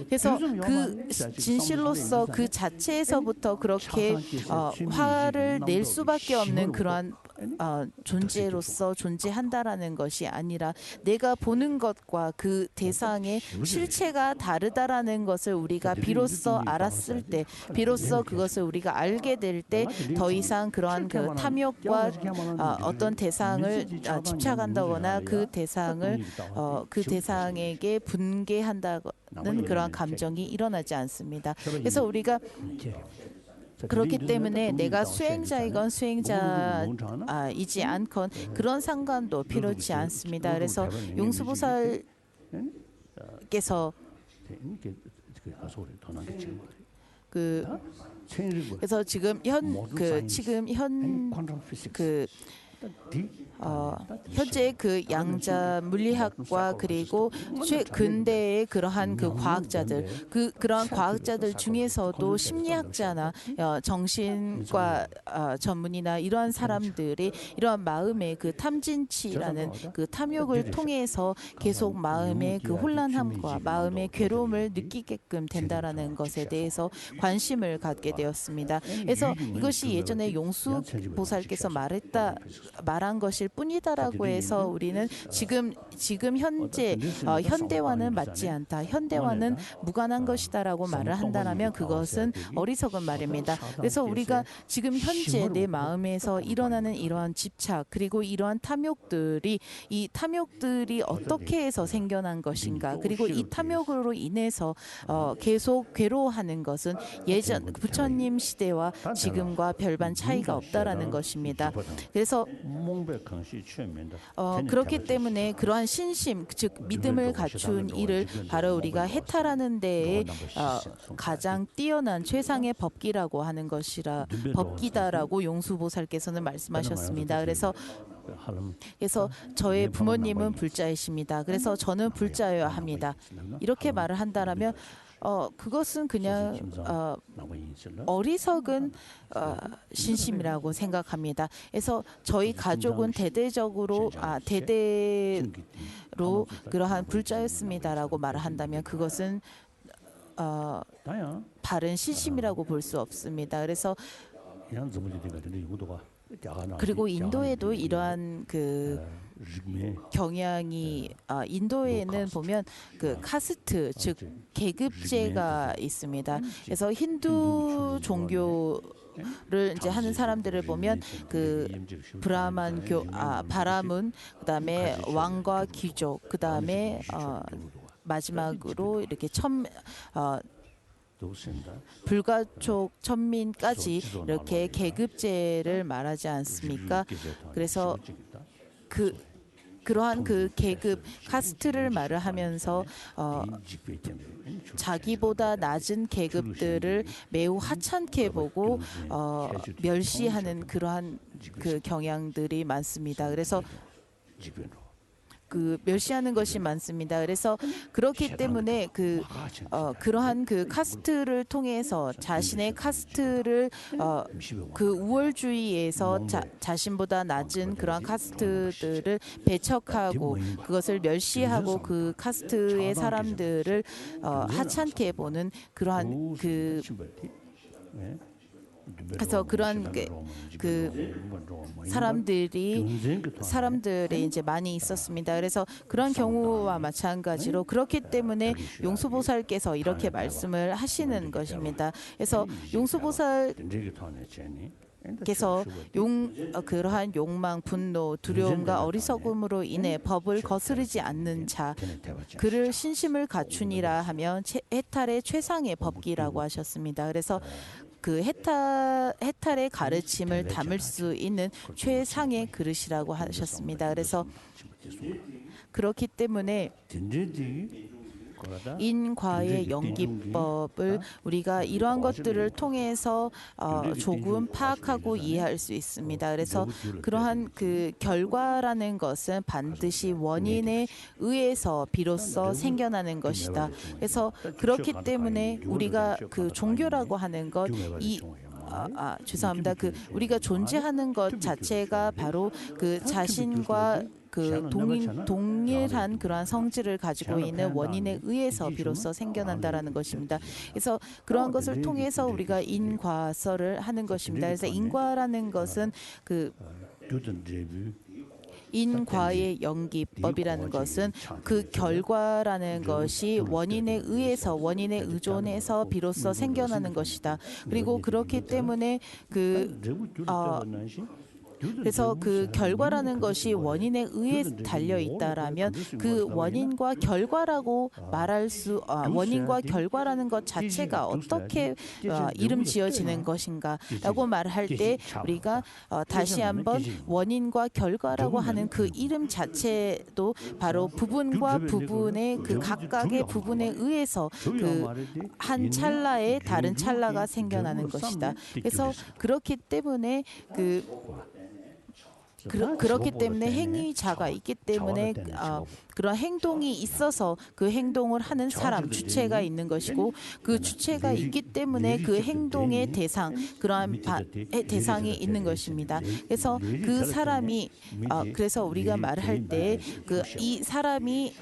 그래서 그 진실로서 그 자체에서부터 그렇게 화를 낼 수밖에 없는 그러한 존재로서 존재한다라는 것이 아니라 내가 보는 것과 그 대상의 실체가 다르다라는 것을 우리가 비로소 알았을 때 비로소 그것을 우리가 알게 될 때 더 이상 그러한 그 탐욕과 어떤 대상을 집착한다거나 그 대상에게 분개한다는 그러한 감정이 일어나지 않습니다. 그래서 우리가 그렇기 때문에 내가 수행자이건 수행자이지 않건 그런 상관도 필요치 않습니다. 그래서 용수보살께서 그래서 지금 현재 그 양자 물리학과 그리고 최근대의 그러한 그 과학자들 그러한 과학자들 중에서도 심리학자나 정신과 전문이나 이러한 사람들이 이러한 마음의 그 탐진치라는 그 탐욕을 통해서 계속 마음의 그 혼란함과 마음의 괴로움을 느끼게끔 된다라는 것에 대해서 관심을 갖게 되었습니다. 그래서 이것이 예전에 용수보살께서 말했다 말한 것일 뿐이다라고 해서 우리는 지금 현재 현대와는 맞지 않다. 현대와는 무관한 것이다라고 말을 한다면 그것은 어리석은 말입니다. 그래서 우리가 지금 현재 내 마음에서 일어나는 이러한 집착 그리고 이러한 탐욕들이 어떻게 해서 생겨난 것인가 그리고 이 탐욕으로 인해서 계속 괴로워하는 것은 예전 부처님 시대와 지금과 별반 차이가 없다라는 것입니다. 그래서 그렇기 때문에 그러한 신심 즉 믿음을 갖춘 이를 바로 우리가 해탈하는 데에 가장 뛰어난 최상의 법기라고 하는 것이라 법기다라고 용수보살께서는 말씀하셨습니다. 그래서 저의 부모님은 불자이십니다. 그래서 저는 불자여야 합니다. 이렇게 말을 한다라면 그것은 그냥 어리석은 신심이라고 생각합니다. 그래서 저희 가족은 대대로 그러한 불자였습니다라고 말을 한다면 그것은 바른 신심이라고 볼 수 없습니다. 그래서 그리고 인도에도 이러한 그 경향이 인도에는 보면 그 카스트 즉 계급제가 있습니다. 그래서 힌두 종교를 이제 하는 사람들을 보면 그 바라문 그다음에 왕과 귀족 그다음에 마지막으로 이렇게 불가촉 천민까지 이렇게 계급제를 말하지 않습니까? 그래서 그러한 그 계급 카스트를 말을 하면서 자기보다 낮은 계급들을 매우 하찮게 보고 멸시하는 그러한 그 경향들이 많습니다. 그래서 멸시하는 것이 많습니다. 그래서 그렇기 때문에 그러한 그 카스트를 통해서 자신의 카스트를 그 우월주의에서 자신보다 낮은 그러한 카스트들을 배척하고 그것을 멸시하고 그 카스트의 사람들을 하찮게 보는 그러한 그래서 그러한 사람들이 이제 많이 있었습니다. 그래서 그런 경우와 마찬가지로 그렇기 때문에 용수보살께서 이렇게 말씀을 하시는 것입니다. 그래서 용수보살께서 그러한 욕망, 분노, 두려움과 어리석음으로 인해 법을 거스르지 않는 자, 그를 신심을 갖추니라 하면 해탈의 최상의 법기라고 하셨습니다. 그래서 그 해탈의 가르침을 담을 수 있는 최상의 그릇이라고 하셨습니다. 그래서 그렇기 때문에 인과의 연기법을 우리가 이러한 것들을 통해서 조금 파악하고 이해할 수 있습니다. 그래서 그러한 그 결과라는 것은 반드시 원인에 의해서 비로소 생겨나는 것이다. 그래서 그렇기 때문에 우리가 그 종교라고 하는 것 죄송합니다. 우리가 존재하는 것 자체가 바로 그 자신과 그 동일한 그러한 성질을 가지고 있는 원인에 의해서 비로소 생겨난다라는 것입니다. 그래서 그러한 것을 통해서 우리가 인과설을 하는 것입니다. 그래서 인과라는 것은 인과의 연기법이라는 것은 그 결과라는 것이 원인에 의해서 원인에 의존해서 비로소 생겨나는 것이다. 그리고 그렇기 때문에 그래서 그 결과라는 것이 원인에 의해 달려 있다라면 그 원인과 결과라고 원인과 결과라는 것 자체가 어떻게 이름 지어지는 것인가라고 말할 때 우리가 다시 한번 원인과 결과라고 하는 그 이름 자체도 바로 부분과 부분의 그 각각의 부분에 의해서 그 한 찰나에 다른 찰나가 생겨나는 것이다. 그래서 그렇기 때문에 그렇기 때문에 행위자가 있기 때문에 그런 행동이 있어서 그 행동을 하는 사람 주체가 있는 것이고 그 주체가 있기 때문에 그 행동의 그러한 대상이 있는 것입니다. 그래서 그 사람이 그래서 우리가 말할 때 이 사람이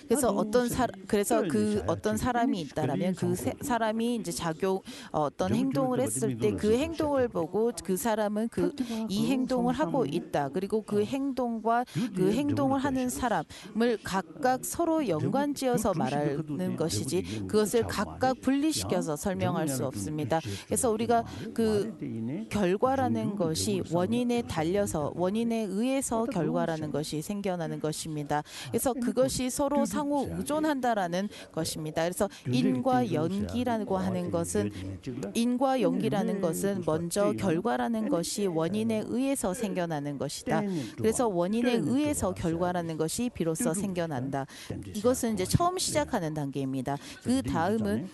그래서 그래서 그 그러니까 어떤 사람이 있다라면 그 사람이 이제 어떤 행동을 했을 때 그 행동을 보고 그 사람은 이 행동을 하고 있다. 그리고 그 행동과 그 행동을 하는 사람을 각각 서로 연관지어서 말하는 것이지 그것을 각각 분리시켜서 설명할 수 없습니다. 그래서 우리가 그 결과라는 것이 원인에 의해서 결과라는 것이 생겨나는 것입니다. 그래서 그것이 서로 상호 의존한다라는 것입니다. 그래서 인과 연기라고 하는 것은 먼저 결과라는 것이 원인에 의해서 생겨나는 것이다. 그래서 원인에 의해서 결과라는 것이 비로소 생겨난다. 이것은 이제 처음 시작하는 단계입니다. 그 다음은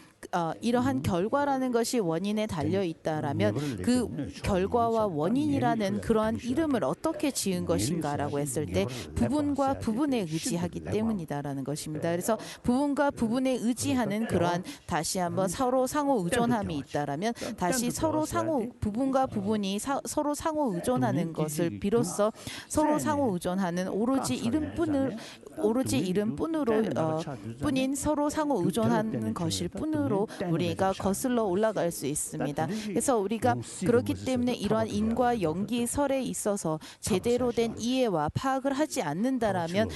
이러한 결과라는 것이 원인에 달려 있다라면 그 결과와 원인이라는 그러한 이름을 어떻게 지은 것인가라고 했을 때 부분과 부분에 의지하기 때문이다라는 것입니다. 그래서 부분과 부분에 의지하는 그러한 다시 한번 서로 상호 의존함이 있다라면 다시 부분과 부분이 서로 상호 의존하는 것을 비로소 서로 상호 의존하는 오로지 이름뿐으로 뿐인 서로 상호 의존하는 것일 뿐으로 우리가 거슬러 올라갈 수 있습니다. 그래서 우리가 그렇기 때문에 이러한 인과 연기설에 있어서 제대로 된 이해와 파악을 하지 않는다라면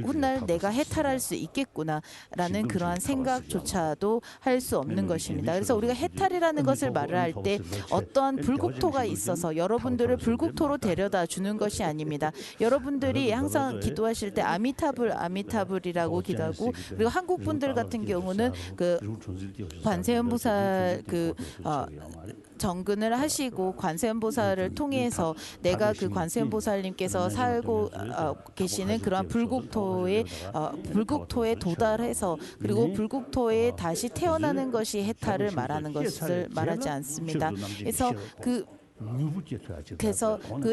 훗날 내가 해탈할 수 있겠구나라는 그러한 생각조차도 할 수 없는 것입니다. 그래서 우리가 해탈이라는 것을 말을 할 때 어떠한 불국토가 있어서 여러분들을 불국토로 데려다 주는 것이 아닙니다. 여러분들이 항상 기도하실 때 아미타불이라고 기도하고 그리고 한국 분들 같은 경우는 그 관세음보살 정근을 하시고 관세음보살을 통해서 내가 그 관세음보살님께서 살고 계시는 그러한 불국토에 도달해서 그리고 불국토에 다시 태어나는 것이 해탈을 말하는 것을 말하지 않습니다. 그래서 그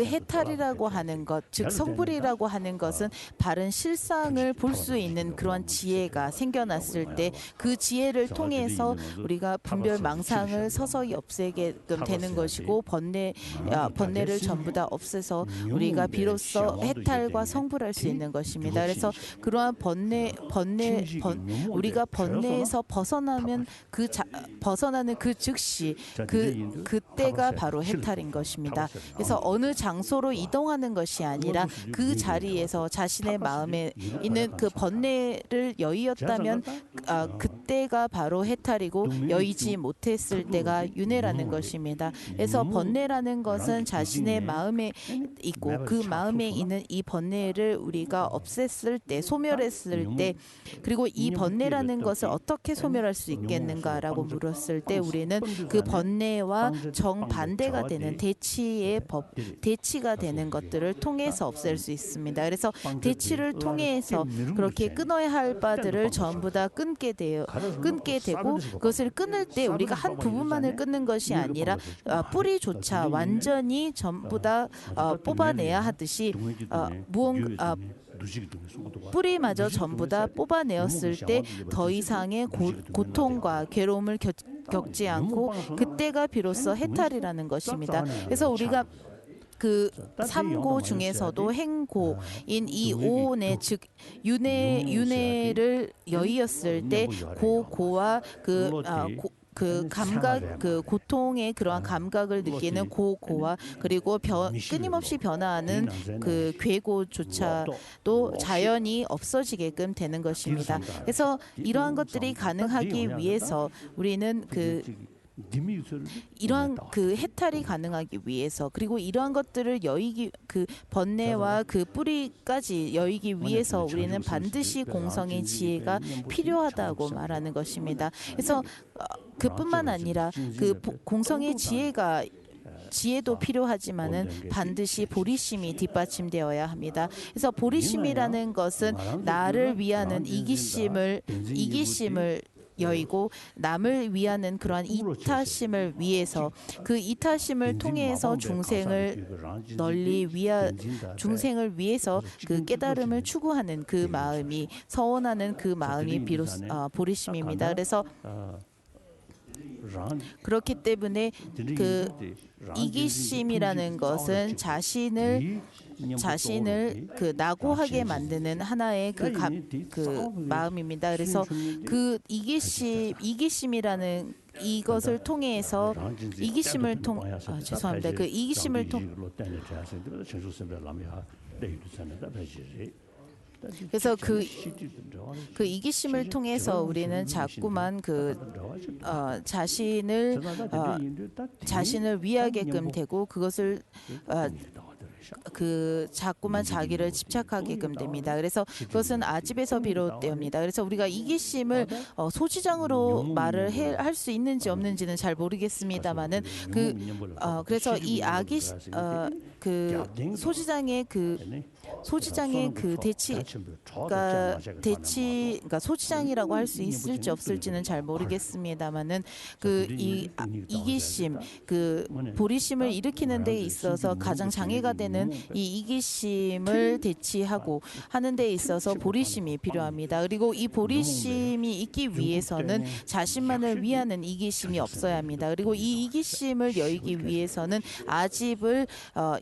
해탈이라고 하는 것, 즉 성불이라고 하는 것은 바른 실상을 볼 수 있는 그런 지혜가 생겨났을 때 그 지혜를 통해서 우리가 분별망상을 서서히 없애게끔 되는 것이고 번뇌를 전부 다 없애서 우리가 비로소 해탈과 성불할 수 있는 것입니다. 그래서 그러한 우리가 번뇌에서 벗어나는 그 즉시 그때가 바로 해탈인 것입니다. 그래서 어느 장소로 이동하는 것이 아니라 그 자리에서 자신의 마음에 있는 그 번뇌를 여의었다면 그때가 바로 해탈이고 여의지 못했을 때가 윤회라는 것입니다. 그래서 번뇌라는 것은 자신의 마음에 있고 그 마음에 있는 이 번뇌를 우리가 없앴을 때 소멸했을 때 그리고 이 번뇌라는 것을 어떻게 소멸할 수 있겠는가라고 물었을 때 우리는 그 번뇌와 정반대가 되는 대치가 되는 것들을 통해서 없앨 수 있습니다. 그래서 대치를 통해서 그렇게 끊어야 할 바들을 전부 다 끊게 되고 그것을 끊을 때 우리가 한 부분만을 끊는 것이 아니라 뿌리조차 완전히 전부 다 뽑아내야 하듯이 뿌리마저 전부 다 뽑아내었을 때 더 이상의 고통과 괴로움을 겪지 않고 그때가 비로소 해탈이라는 것입니다. 그래서 우리가 그 삼고 중에서도 행고인 이 오온의 즉 윤회를 여의었을 때 고와 그 감각, 그 고통의 그러한 감각을 느끼는 고와 그리고 끊임없이 변화하는 그 괴고조차도 자연히 없어지게끔 되는 것입니다. 그래서 이러한 것들이 가능하기 위해서 우리는 이러한 그 해탈이 가능하기 위해서 그리고 이러한 것들을 그 번뇌와 그 뿌리까지 여의기 위해서 우리는 반드시 공성의 지혜가 필요하다고 말하는 것입니다. 그래서 그뿐만 아니라 그 공성의 지혜도 필요하지만은 반드시 보리심이 뒷받침되어야 합니다. 그래서 보리심이라는 것은 나를 위하는 이기심을 여의고 남을 위하는 그러한 이타심을 위해서 그 이타심을 통해서 중생을 위해서 그 깨달음을 추구하는 그 마음이 서원하는 그 마음이 비로소 보리심입니다. 그래서 그렇기 때문에 그 이기심이라는 것은 자신을 그 낙오하게 만드는 하나의 그 마음입니다. 그래서 그 이기심이라는 이것을 통해서 죄송합니다. 그 이기심을 그래서 그 이기심을 통해서 우리는 자꾸만 자신을 위하게끔 되고 그것을 자꾸만 자기를 집착하게끔 됩니다. 그래서 그것은 아집에서 비롯됩니다. 그래서 우리가 이기심을 소지장으로 말을 할 수 있는지 없는지는 잘 모르겠습니다만은 그래서 이 소지장의 그러니까 소지장이라고 할 수 있을지 없을지는 잘 모르겠습니다만은 이기심, 보리심을 일으키는 데 있어서 가장 장애가 되는 이 이기심을 대치하고 하는 데 있어서 보리심이 필요합니다. 그리고 이 보리심이 있기 위해서는 자신만을 위하는 이기심이 없어야 합니다. 그리고 이 이기심을 여의기 위해서는 아집을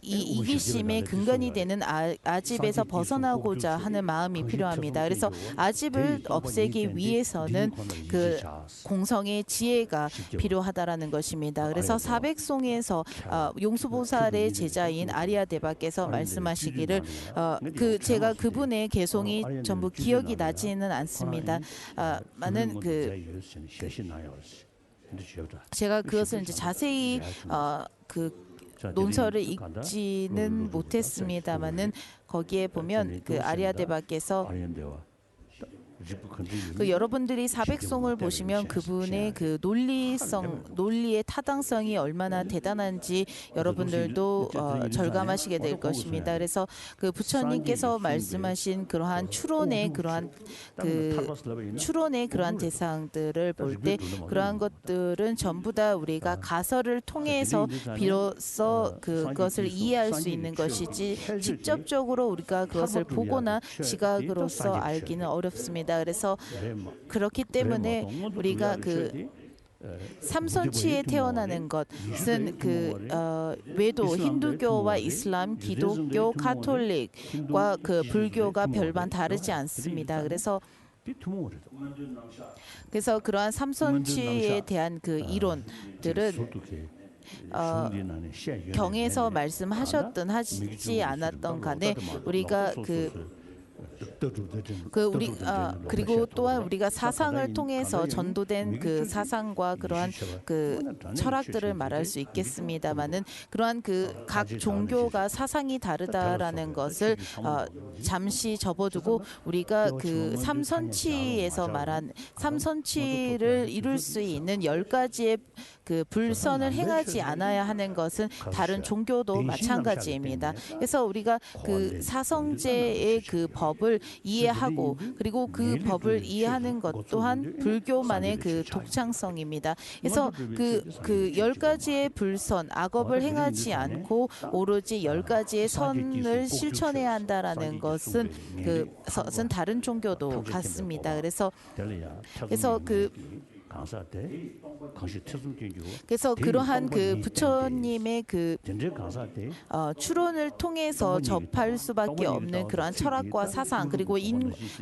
이 이기심의 근간이 되는 아집에서 벗어나고자 하는 마음이 필요합니다. 그래서 아집을 없애기 위해서는 그 공성의 지혜가 필요하다라는 것입니다. 그래서 400송에서 용수보살의 제자인 아리아데바께서 말씀하시기를 제가 그분의 개송이 전부 기억이 나지는 않습니다. 많은 제가 그것을 이제 자세히 논설을 읽지는 못했습니다만은 거기에 보면 그 아리아데바께서 여러분들이 400송을 보시면 그분의 그 논리의 타당성이 얼마나 대단한지 여러분들도 절감하시게 될 것입니다. 그래서 그 부처님께서 말씀하신 그러한 추론의 그러한 대상들을 볼 때 그러한 것들은 전부 다 우리가 가설을 통해서 비로소 그것을 이해할 수 있는 것이지 직접적으로 우리가 그것을 보거나 시각으로서 알기는 어렵습니다. 그래서 그렇기 때문에 우리가 삼손치에 태어나는 것은 외도 힌두교와 이슬람, 기독교, 가톨릭과 불교가 별반 다르지 않습니다. 그래서 그러한 삼손치에 대한 이론들은 경에서 말씀하셨든 하지 않았던 간에 우리가 그리고 또한 우리가 사상을 통해서 전도된 그 사상과 그러한 철학들을 말할 수 있겠습니다만은 그러한 각 종교가 사상이 다르다라는 것을 잠시 접어두고 우리가 삼선치에서 말한 삼선치를 이룰 수 있는 10가지의 불선을 행하지 않아야 하는 것은 다른 종교도 마찬가지입니다. 그래서 우리가 사성제의 법을 이해하고 그리고 그 법을 이해하는 것 또한 불교만의 독창성입니다. 그래서 10가지의 불선, 악업을 행하지 않고 오로지 10가지의 선을 실천해야 한다라는 것은 다른 종교도 같습니다. 그래서 그러한 부처님의 추론을 통해서 접할 수밖에 없는 그러한 철학과 사상 그리고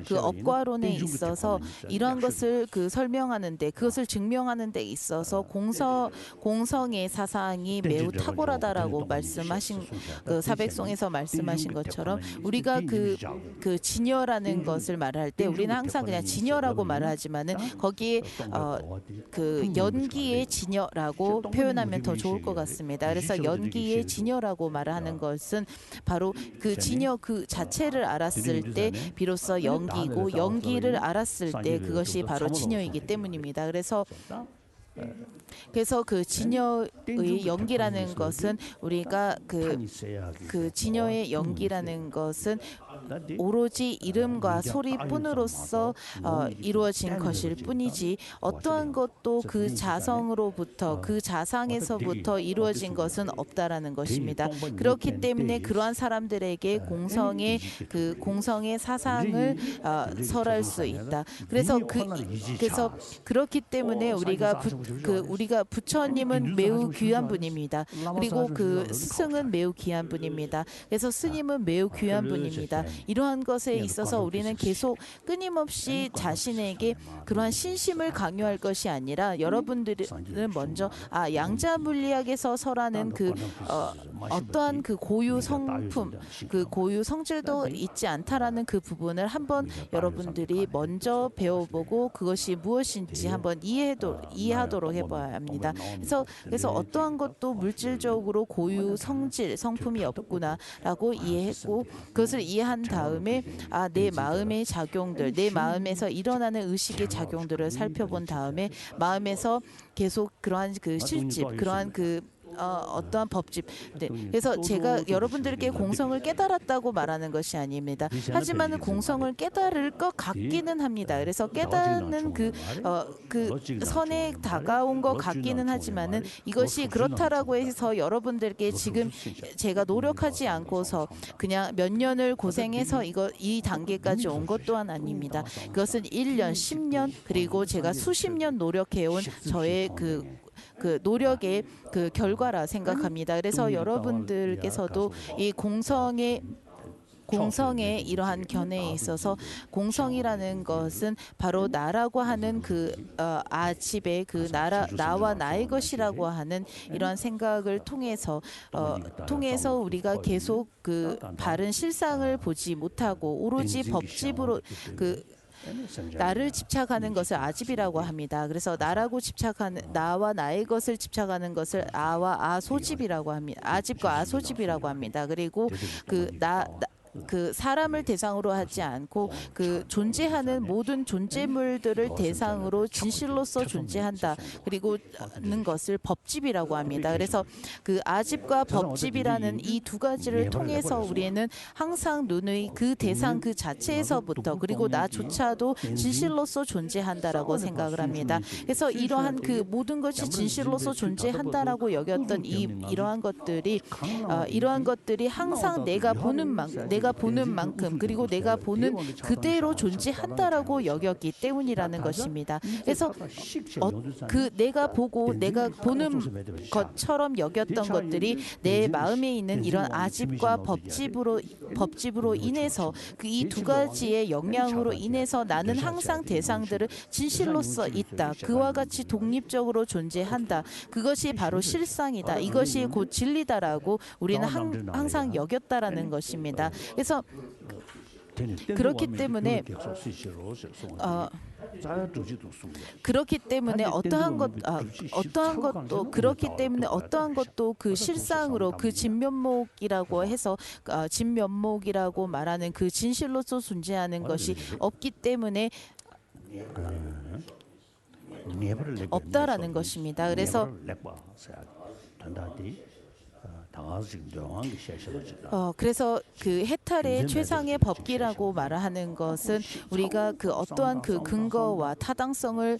업과론에 있어서 이러한 것을 설명하는데 그것을 증명하는 데 있어서 공성의 사상이 매우 탁월하다라고 말씀하신 400송에서 말씀하신 것처럼 우리가 진여라는 것을 말할 때 우리는 항상 그냥 진여라고 말하지만은 거기에 연기의 진여라고 표현하면 더 좋을 것 같습니다. 그래서 연기의 진여라고 말하는 것은 바로 진여 자체를 알았을 때 비로소 연기고 연기를 알았을 때 그것이 바로 진여이기 때문입니다. 그래서 진여의 연기라는 것은 우리가 진여의 연기라는 것은 오로지 이름과 소리뿐으로서 이루어진 것일 뿐이지 어떠한 것도 그 자성으로부터 그 자상에서부터 이루어진 것은 없다라는 것입니다. 그렇기 때문에 그러한 사람들에게 공성의 사상을 설할 수 있다. 그래서 그렇기 때문에 우리가 부처님은 매우 귀한 분입니다. 그리고 그 스승은 매우 귀한 분입니다. 그래서 스님은 매우 귀한 분입니다. 이러한 것에 있어서 우리는 계속 끊임없이 자신에게 그러한 신심을 강요할 것이 아니라 여러분들은 먼저 양자 물리학에서 설하는 어떠한 그 고유 성품, 그 고유 성질도 있지 않다라는 그 부분을 한번 여러분들이 먼저 배워보고 그것이 무엇인지 한번 이해하도록 해봐야 합니다. 그래서 어떠한 것도 물질적으로 고유 성품이 없구나라고 이해했고 그것을 이해한 다음에 내 마음의 작용들, 내 마음에서 일어나는 의식의 작용들을 살펴본 다음에 마음에서 계속 그러한 그 실집, 그러한 어떠한 법집. 네. 그래서 제가 여러분들께 공성을 깨달았다고 말하는 것이 아닙니다. 하지만 공성을 깨달을 것 같기는 합니다. 그래서 깨닫는 그 선에 다가온 것 같기는 하지만은 이것이 그렇다라고 해서 여러분들께 지금 제가 노력하지 않고서 그냥 몇 년을 고생해서 이 단계까지 온 것 또한 아닙니다. 그것은 1년, 10년 그리고 제가 수십 년 노력해온 저의 그 노력의 그 결과라 생각합니다. 그래서 여러분들께서도 이 공성의 이러한 견해에 있어서 공성이라는 것은 바로 나라고 하는 아집의 나와 나의 것이라고 하는 이러한 생각을 통해서 우리가 계속 그 바른 실상을 보지 못하고 오로지 법집으로 나를 집착하는 것을 아집이라고 합니다. 그래서 나와 나의 것을 집착하는 것을 아소집이라고 합니다. 아집과 아소집이라고 합니다. 그리고 그 사람을 대상으로 하지 않고 그 존재하는 모든 존재물들을 대상으로 진실로서 존재한다. 그리고는 것을 법집이라고 합니다. 그래서 그 아집과 법집이라는 이 두 가지를 통해서 우리는 항상 눈의 그 대상 그 자체에서부터 그리고 나조차도 진실로서 존재한다라고 생각을 합니다. 그래서 이러한 그 모든 것이 진실로서 존재한다라고 여겼던 이러한 것들이 항상 내가 보는 만큼 그리고 내가 보는 그대로 존재한다라고 여겼기 때문이라는 것입니다. 그래서 내가 보는 것처럼 여겼던 것들이 내 마음에 있는 이런 아집과 법집으로 인해서 이 두 가지의 영향으로 인해서 나는 항상 대상들을 진실로서 있다. 그와 같이 독립적으로 존재한다. 그것이 바로 실상이다. 이것이 곧 진리다라고 우리는 항상 여겼다라는 것입니다. 그래서 그렇기 때문에 어떠한 것도 그 실상으로 그 진면목이라고 해서 진면목이라고 말하는 그 진실로서 존재하는 것이 없기 때문에 없다라는 것입니다. 그래서 그래서 그 해탈의 최상의 법기라고 말하는 것은 우리가 그 어떠한 그 근거와 타당성을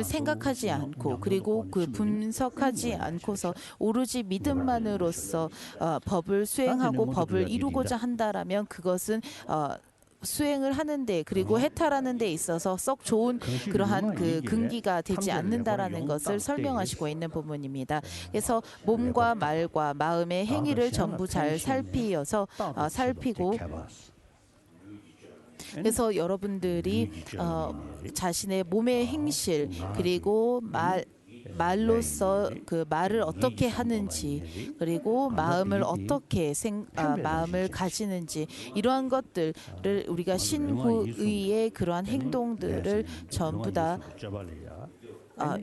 생각하지 않고 그리고 그 분석하지 않고서 오로지 믿음만으로서 법을 수행하고 법을 이루고자 한다라면 그것은 수행을 하는데 그리고 해탈하는 데 있어서 썩 좋은 그러한 그 근기가 되지 않는다라는 것을 설명하시고 있는 부분입니다. 그래서 몸과 말과 마음의 행위를 전부 잘 살피고 그래서 여러분들이 자신의 몸의 행실 그리고 말로서 그 말을 어떻게 하는지 그리고 마음을 어떻게 마음을 가지는지 이러한 것들을 우리가 신구의의 그러한 행동들을 전부 다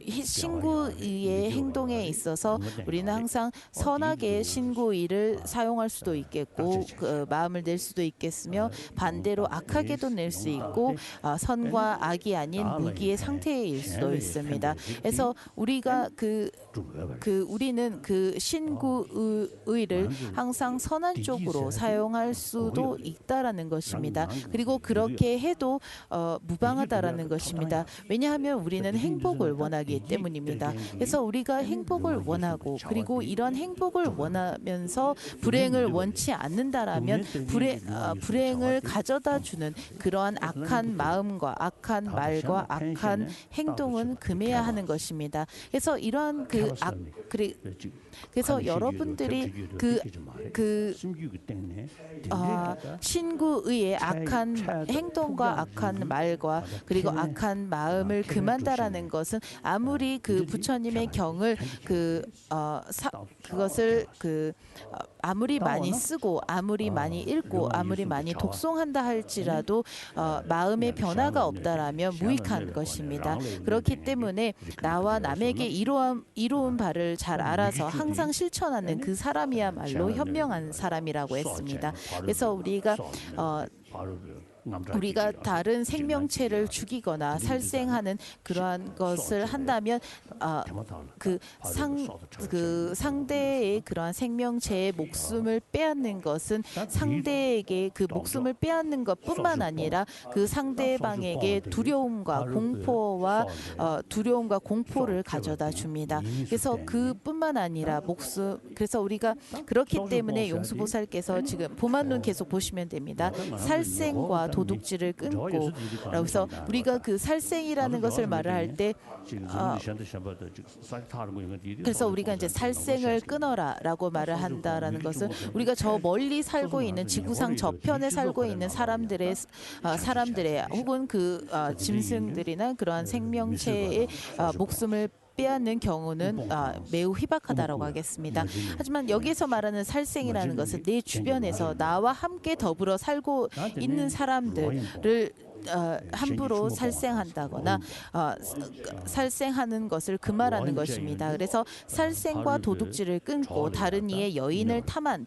신구의 행동에 있어서 우리는 항상 선하게 신구의를 사용할 수도 있겠고 마음을 낼 수도 있겠으며 반대로 악하게도 낼 수 있고 선과 악이 아닌 무기의 상태일 수도 있습니다. 그래서 우리가 우리는 그 신구의를 항상 선한 쪽으로 사용할 수도 있다라는 것입니다. 그리고 그렇게 해도 무방하다라는 것입니다. 왜냐하면 우리는 행복을 원하기 때문입니다. 그래서 우리가 행복을 원하고 그리고 이런 행복을 원하면서 불행을 원치 않는다라면 불행을 가져다 주는 그러한 악한 마음과 악한 말과 악한 행동은 금해야 하는 것입니다. 그래서 이러한 그래서 여러분들이 신구의의 악한 행동과 악한 말과 그리고 악한 마음을 금한다라는 것은 아무리 그 부처님의 경을 그것을 아무리 많이 쓰고 아무리 많이 읽고 아무리 많이 독송한다 할지라도 마음의 변화가 없다라면 무익한 것입니다. 그렇기 때문에 나와 남에게 이로운 바를 잘 알아서 항상 실천하는 그 사람이야말로 현명한 사람이라고 했습니다. 그래서 우리가 다른 생명체를 죽이거나 살생하는 그러한 것을 한다면 그 상대의 그러한 생명체의 목숨을 빼앗는 것은 상대에게 그 목숨을 빼앗는 것뿐만 아니라 그 상대방에게 두려움과 공포를 가져다 줍니다. 그래서 그뿐만 아니라 그래서 우리가 그렇기 때문에 용수보살께서 지금 보만론 계속 보시면 됩니다. 살생과 도둑질을 끊고 그래서 우리가 그 살생이라는 것을 말을 할 때 그래서 우리가 이제 살생을 끊어라라고 말을 한다라는 것은 우리가 저 멀리 살고 있는 지구상 저편에 살고 있는 사람들의 혹은 그 짐승들이나 그러한 생명체의 목숨을 빼앗는 경우는 매우 희박하다라고 하겠습니다. 하지만 여기서 말하는 살생이라는 것은 내 주변에서 나와 함께 더불어 살고 있는 사람들을 함부로 살생한다거나 살생하는 것을 금하라는 것입니다. 그래서 살생과 도둑질을 끊고 다른 이의 여인을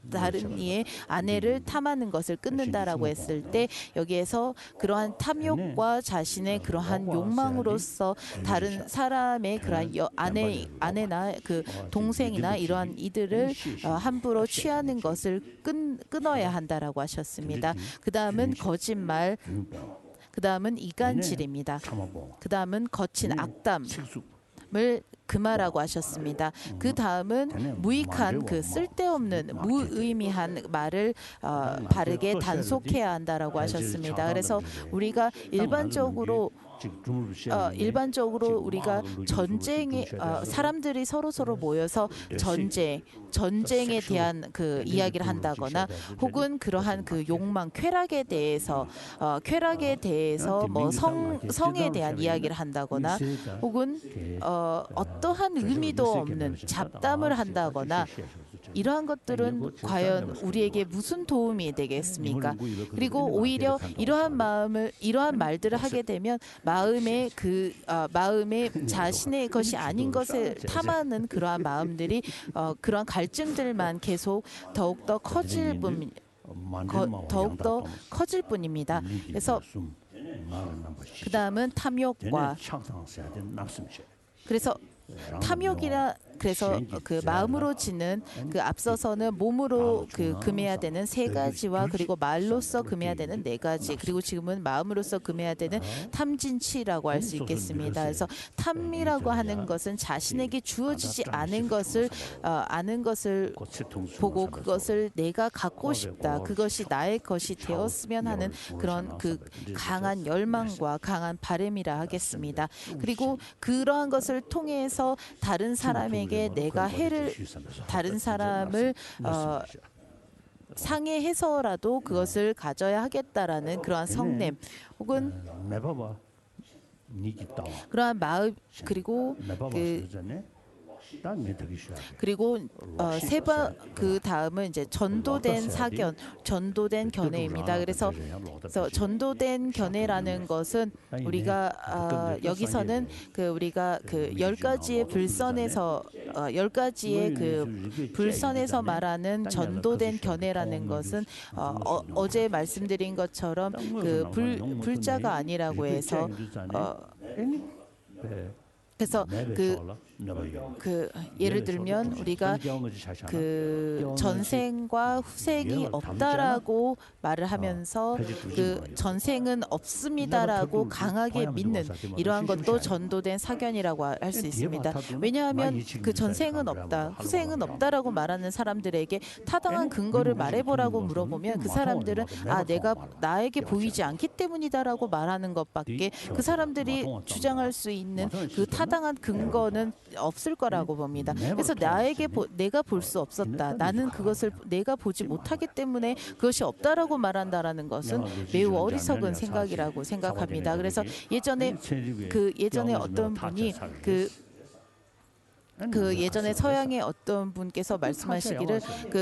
다른 이의 아내를 탐하는 것을 끊는다라고 했을 때 여기에서 그러한 탐욕과 자신의 그러한 욕망으로서 다른 사람의 그러한 아내나 그 동생이나 이러한 이들을 함부로 취하는 것을 끊어야 한다라고 하셨습니다. 그 다음은 거짓말, 그 다음은 이간질입니다. 그 다음은 거친 악담을 금하라고 하셨습니다. 그 다음은 무익한 그 쓸데없는 무의미한 말을 바르게 단속해야 한다라고 하셨습니다. 그래서 우리가 일반적으로 우리가 전쟁에 사람들이 서로 모여서 전쟁에 대한 그 이야기를 한다거나 혹은 그러한 그 욕망 쾌락에 대해서 뭐 성에 대한 이야기를 한다거나 혹은 어떠한 의미도 없는 잡담을 한다거나 이러한 것들은 과연 우리에게 무슨 도움이 되겠습니까? 그리고 오히려 이러한 말들을 하게 되면 마음에 자신의 것이 아닌 것을 탐하는 그러한 마음들이 그러한 갈증들만 계속 더욱더 커질 뿐입니다. 그래서 그 다음은 탐욕과 그래서 그 마음으로 지는 그 앞서서는 몸으로 그 금해야 되는 3가지와 그리고 말로써 금해야 되는 4가지 그리고 지금은 마음으로써 금해야 되는 탐진치라고 할 수 있겠습니다. 그래서 탐이라고 하는 것은 자신에게 주어지지 않은 것을 보고 그것을 내가 갖고 싶다, 그것이 나의 것이 되었으면 하는 그런 그 강한 열망과 강한 바람이라 하겠습니다. 그리고 그러한 것을 통해서 다른 사람에게 다른 사람을 상해해서라도 그것을 가져야 하겠다라는 그러한 성냄 혹은 그러한 마음 그리고 그리고 세 번 그 다음은 이제 전도된 사견, 전도된 견해입니다. 그래서 전도된 견해라는 것은 우리가 여기서는 우리가 그 10가지의 불선에서 10가지의 그 불선에서 말하는 전도된 견해라는 것은 어제 말씀드린 것처럼 그 불자가 아니라고 해서 그래서 그 예를 들면 우리가 그 전생과 후생이 없다라고 말을 하면서 그 전생은 없습니다라고 강하게 믿는 이러한 것도 전도된 사견이라고 할 수 있습니다. 왜냐하면 그 전생은 없다, 후생은 없다라고 말하는 사람들에게 타당한 근거를 말해보라고 물어보면 그 사람들은 내가 나에게 보이지 않기 때문이다라고 말하는 것밖에 그 사람들이 주장할 수 있는 그 타당한 근거는 없을 거라고 봅니다. 그래서 내가 볼 수 없었다. 나는 그것을 내가 보지 못하기 때문에 그것이 없다라고 말한다라는 것은 매우 어리석은 생각이라고 생각합니다. 그래서 예전에 어떤 분이 예전에 서양의 어떤 분께서 말씀하시기를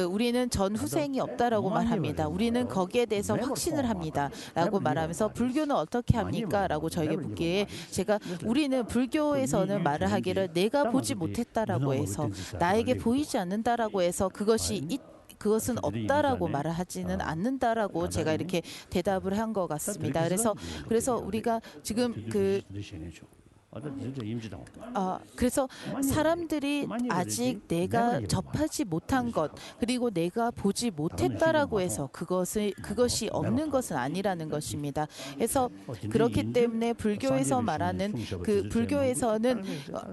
우리는 전후생이 없다라고 말합니다. 우리는 거기에 대해서 확신을 합니다라고 말하면서 불교는 어떻게 합니까라고 저에게 묻기에 제가 우리는 불교에서는 말을 하기를 내가 보지 못했다라고 해서 나에게 보이지 않는다라고 해서 그것은 없다라고 말을 하지는 않는다라고 제가 이렇게 대답을 한 것 같습니다. 그래서 우리가 지금 그래서 사람들이 아직 내가 접하지 못한 것 그리고 내가 보지 못했다라고 해서 그것이 없는 것은 아니라는 것입니다. 그래서 그렇기 때문에 불교에서 말하는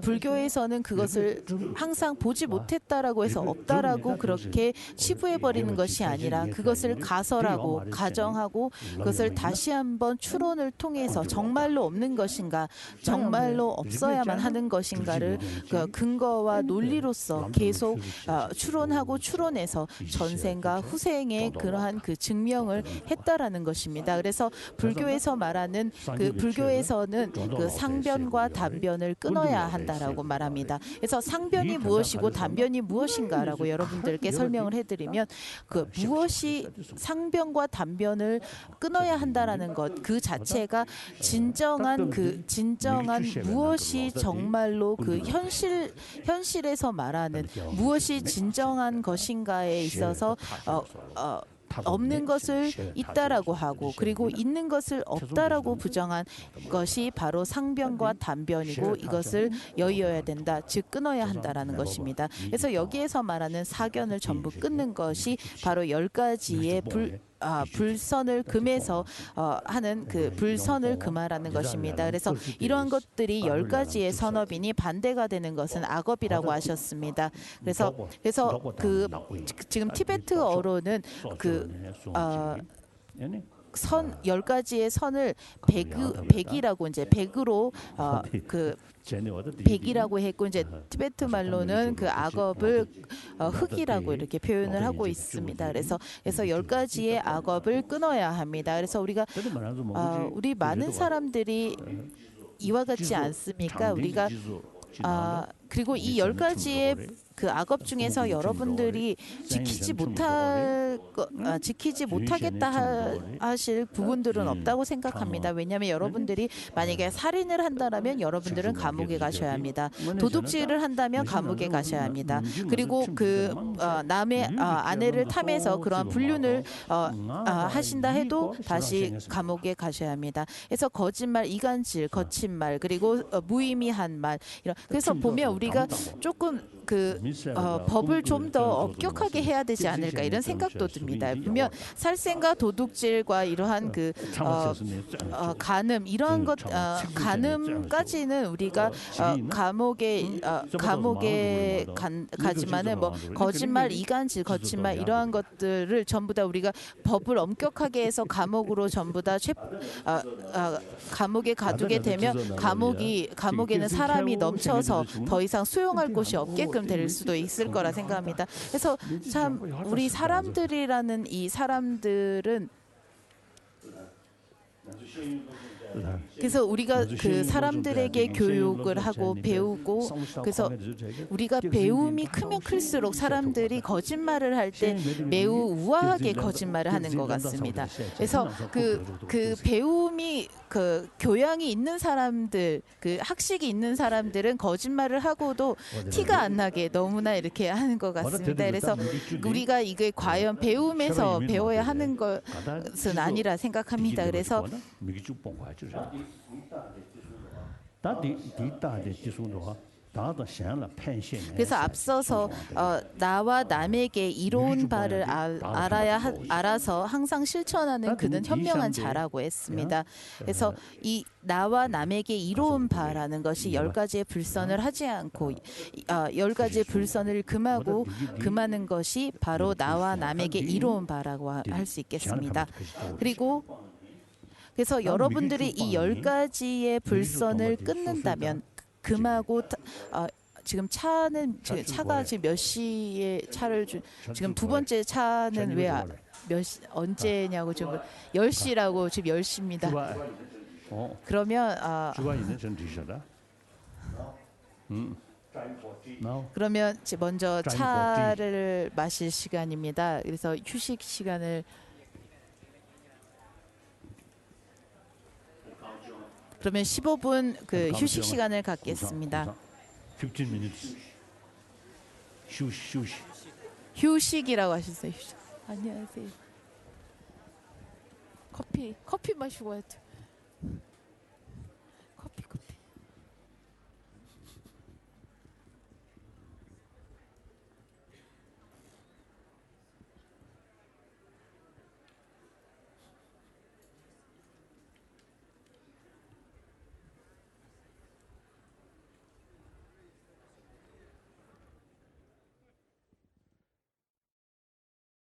불교에서는 그것을 항상 보지 못했다라고 해서 없다라고 그렇게 치부해 버리는 것이 아니라 그것을 가설하고 가정하고 그것을 다시 한번 추론을 통해서 정말로 없는 것인가 정말로 없어야만 하는 것인가를 근거와 논리로서 계속 추론하고 추론해서 전생과 후생의 그러한 그 증명을 했다라는 것입니다. 그래서 불교에서 말하는 불교에서는 그 상변과 단변을 끊어야 한다라고 말합니다. 그래서 상변이 무엇이고 단변이 무엇인가라고 여러분들께 설명을 해드리면 무엇이 상변과 단변을 끊어야 한다라는 것 그 자체가 진정한 무엇이 정말로 그 현실에서 말하는 무엇이 진정한 것인가에 있어서 없는 것을 있다라고 하고 그리고 있는 것을 없다라고 부정한 것이 바로 상변과 단변이고 이것을 여의어야 된다, 즉 끊어야 한다라는 것입니다. 그래서 여기에서 말하는 사견을 전부 끊는 것이 바로 10가지의 불선을 금해서 하는 그 불선을 금하라는 것입니다. 그래서 이러한 것들이 10가지의 선업이니 반대가 되는 것은 악업이라고 하셨습니다. 그래서 지금 티베트어로는 10가지의 선을 백이라고 이제 백으로 백이라고 했고 이제 티베트 말로는 그 악업을 흑이라고 이렇게 표현을 하고 있습니다. 그래서 10가지의 악업을 끊어야 합니다. 그래서 우리 많은 사람들이 이와 같지 않습니까? 우리가 그리고 이 10가지의 그 악업 중에서 여러분들이 지키지 못하겠다 하실 부분들은 없다고 생각합니다. 왜냐하면 여러분들이 만약에 살인을 한다면 여러분들은 감옥에 가셔야 합니다. 도둑질을 한다면 감옥에 가셔야 합니다. 그리고 남의 아내를 탐해서 그러한 불륜을 하신다 해도 다시 감옥에 가셔야 합니다. 그래서 거짓말, 이간질, 거친 말, 그리고 무의미한 말 그래서 보면 우리가 조금 법을 좀 더 엄격하게 해야 되지 않을까 이런 생각도 듭니다. 보면 살생과 도둑질과 이러한 간음 이러한 것 간음까지는 우리가 감옥에 가지만은 거짓말, 이간질, 거친 말 이러한 것들을 전부 다 우리가 법을 엄격하게 해서 감옥으로 전부 다 감옥에 가두게 되면 감옥에는 사람이 넘쳐서 더 이상 수용할 곳이 없게끔 될 수도 있을 거라 생각합니다. 그래서 참 우리 사람들이라는 이 사람들은 그래서 우리가 그 사람들에게 교육을 하고 배우고 그래서 우리가 배움이 크면 클수록 사람들이 거짓말을 할 때 매우 우아하게 거짓말을 하는 것 같습니다. 그래서 그 배움이 그 교양이 있는 사람들, 그 학식이 있는 사람들은 거짓말을 하고도 티가 안 나게 너무나 이렇게 하는 것 같습니다. 그래서 우리가 이게 과연 배움에서 배워야 하는 것은 아니라 생각합니다. 그래서 그래서 앞서서 나와 남에게 이로운 바를 알아서 항상 실천하는 그는 현명한 자라고 했습니다. 그래서 이 나와 남에게 이로운 바라는 것이 10가지의 불선을 하지 않고 10가지의 불선을 금하는 것이 바로 나와 남에게 이로운 바라고 할 수 있겠습니다. 그리고 그래서 여러분들이 이 10가지의 불선을 끊는다면 금하고 지금 차가 지금 몇 시에 차를 지금 두 번째 차는 왜 언제냐고 지금 10시라고 지금 10시입니다. 그러면 그러면 먼저 차를 마실 시간입니다. 그래서 휴식 시간을 그러면 15분 그 휴식 시간을 갖겠습니다. 15 minutes. 휴식이라고 하셨어요. 휴식. 안녕하세요. 커피 마시고 와야죠.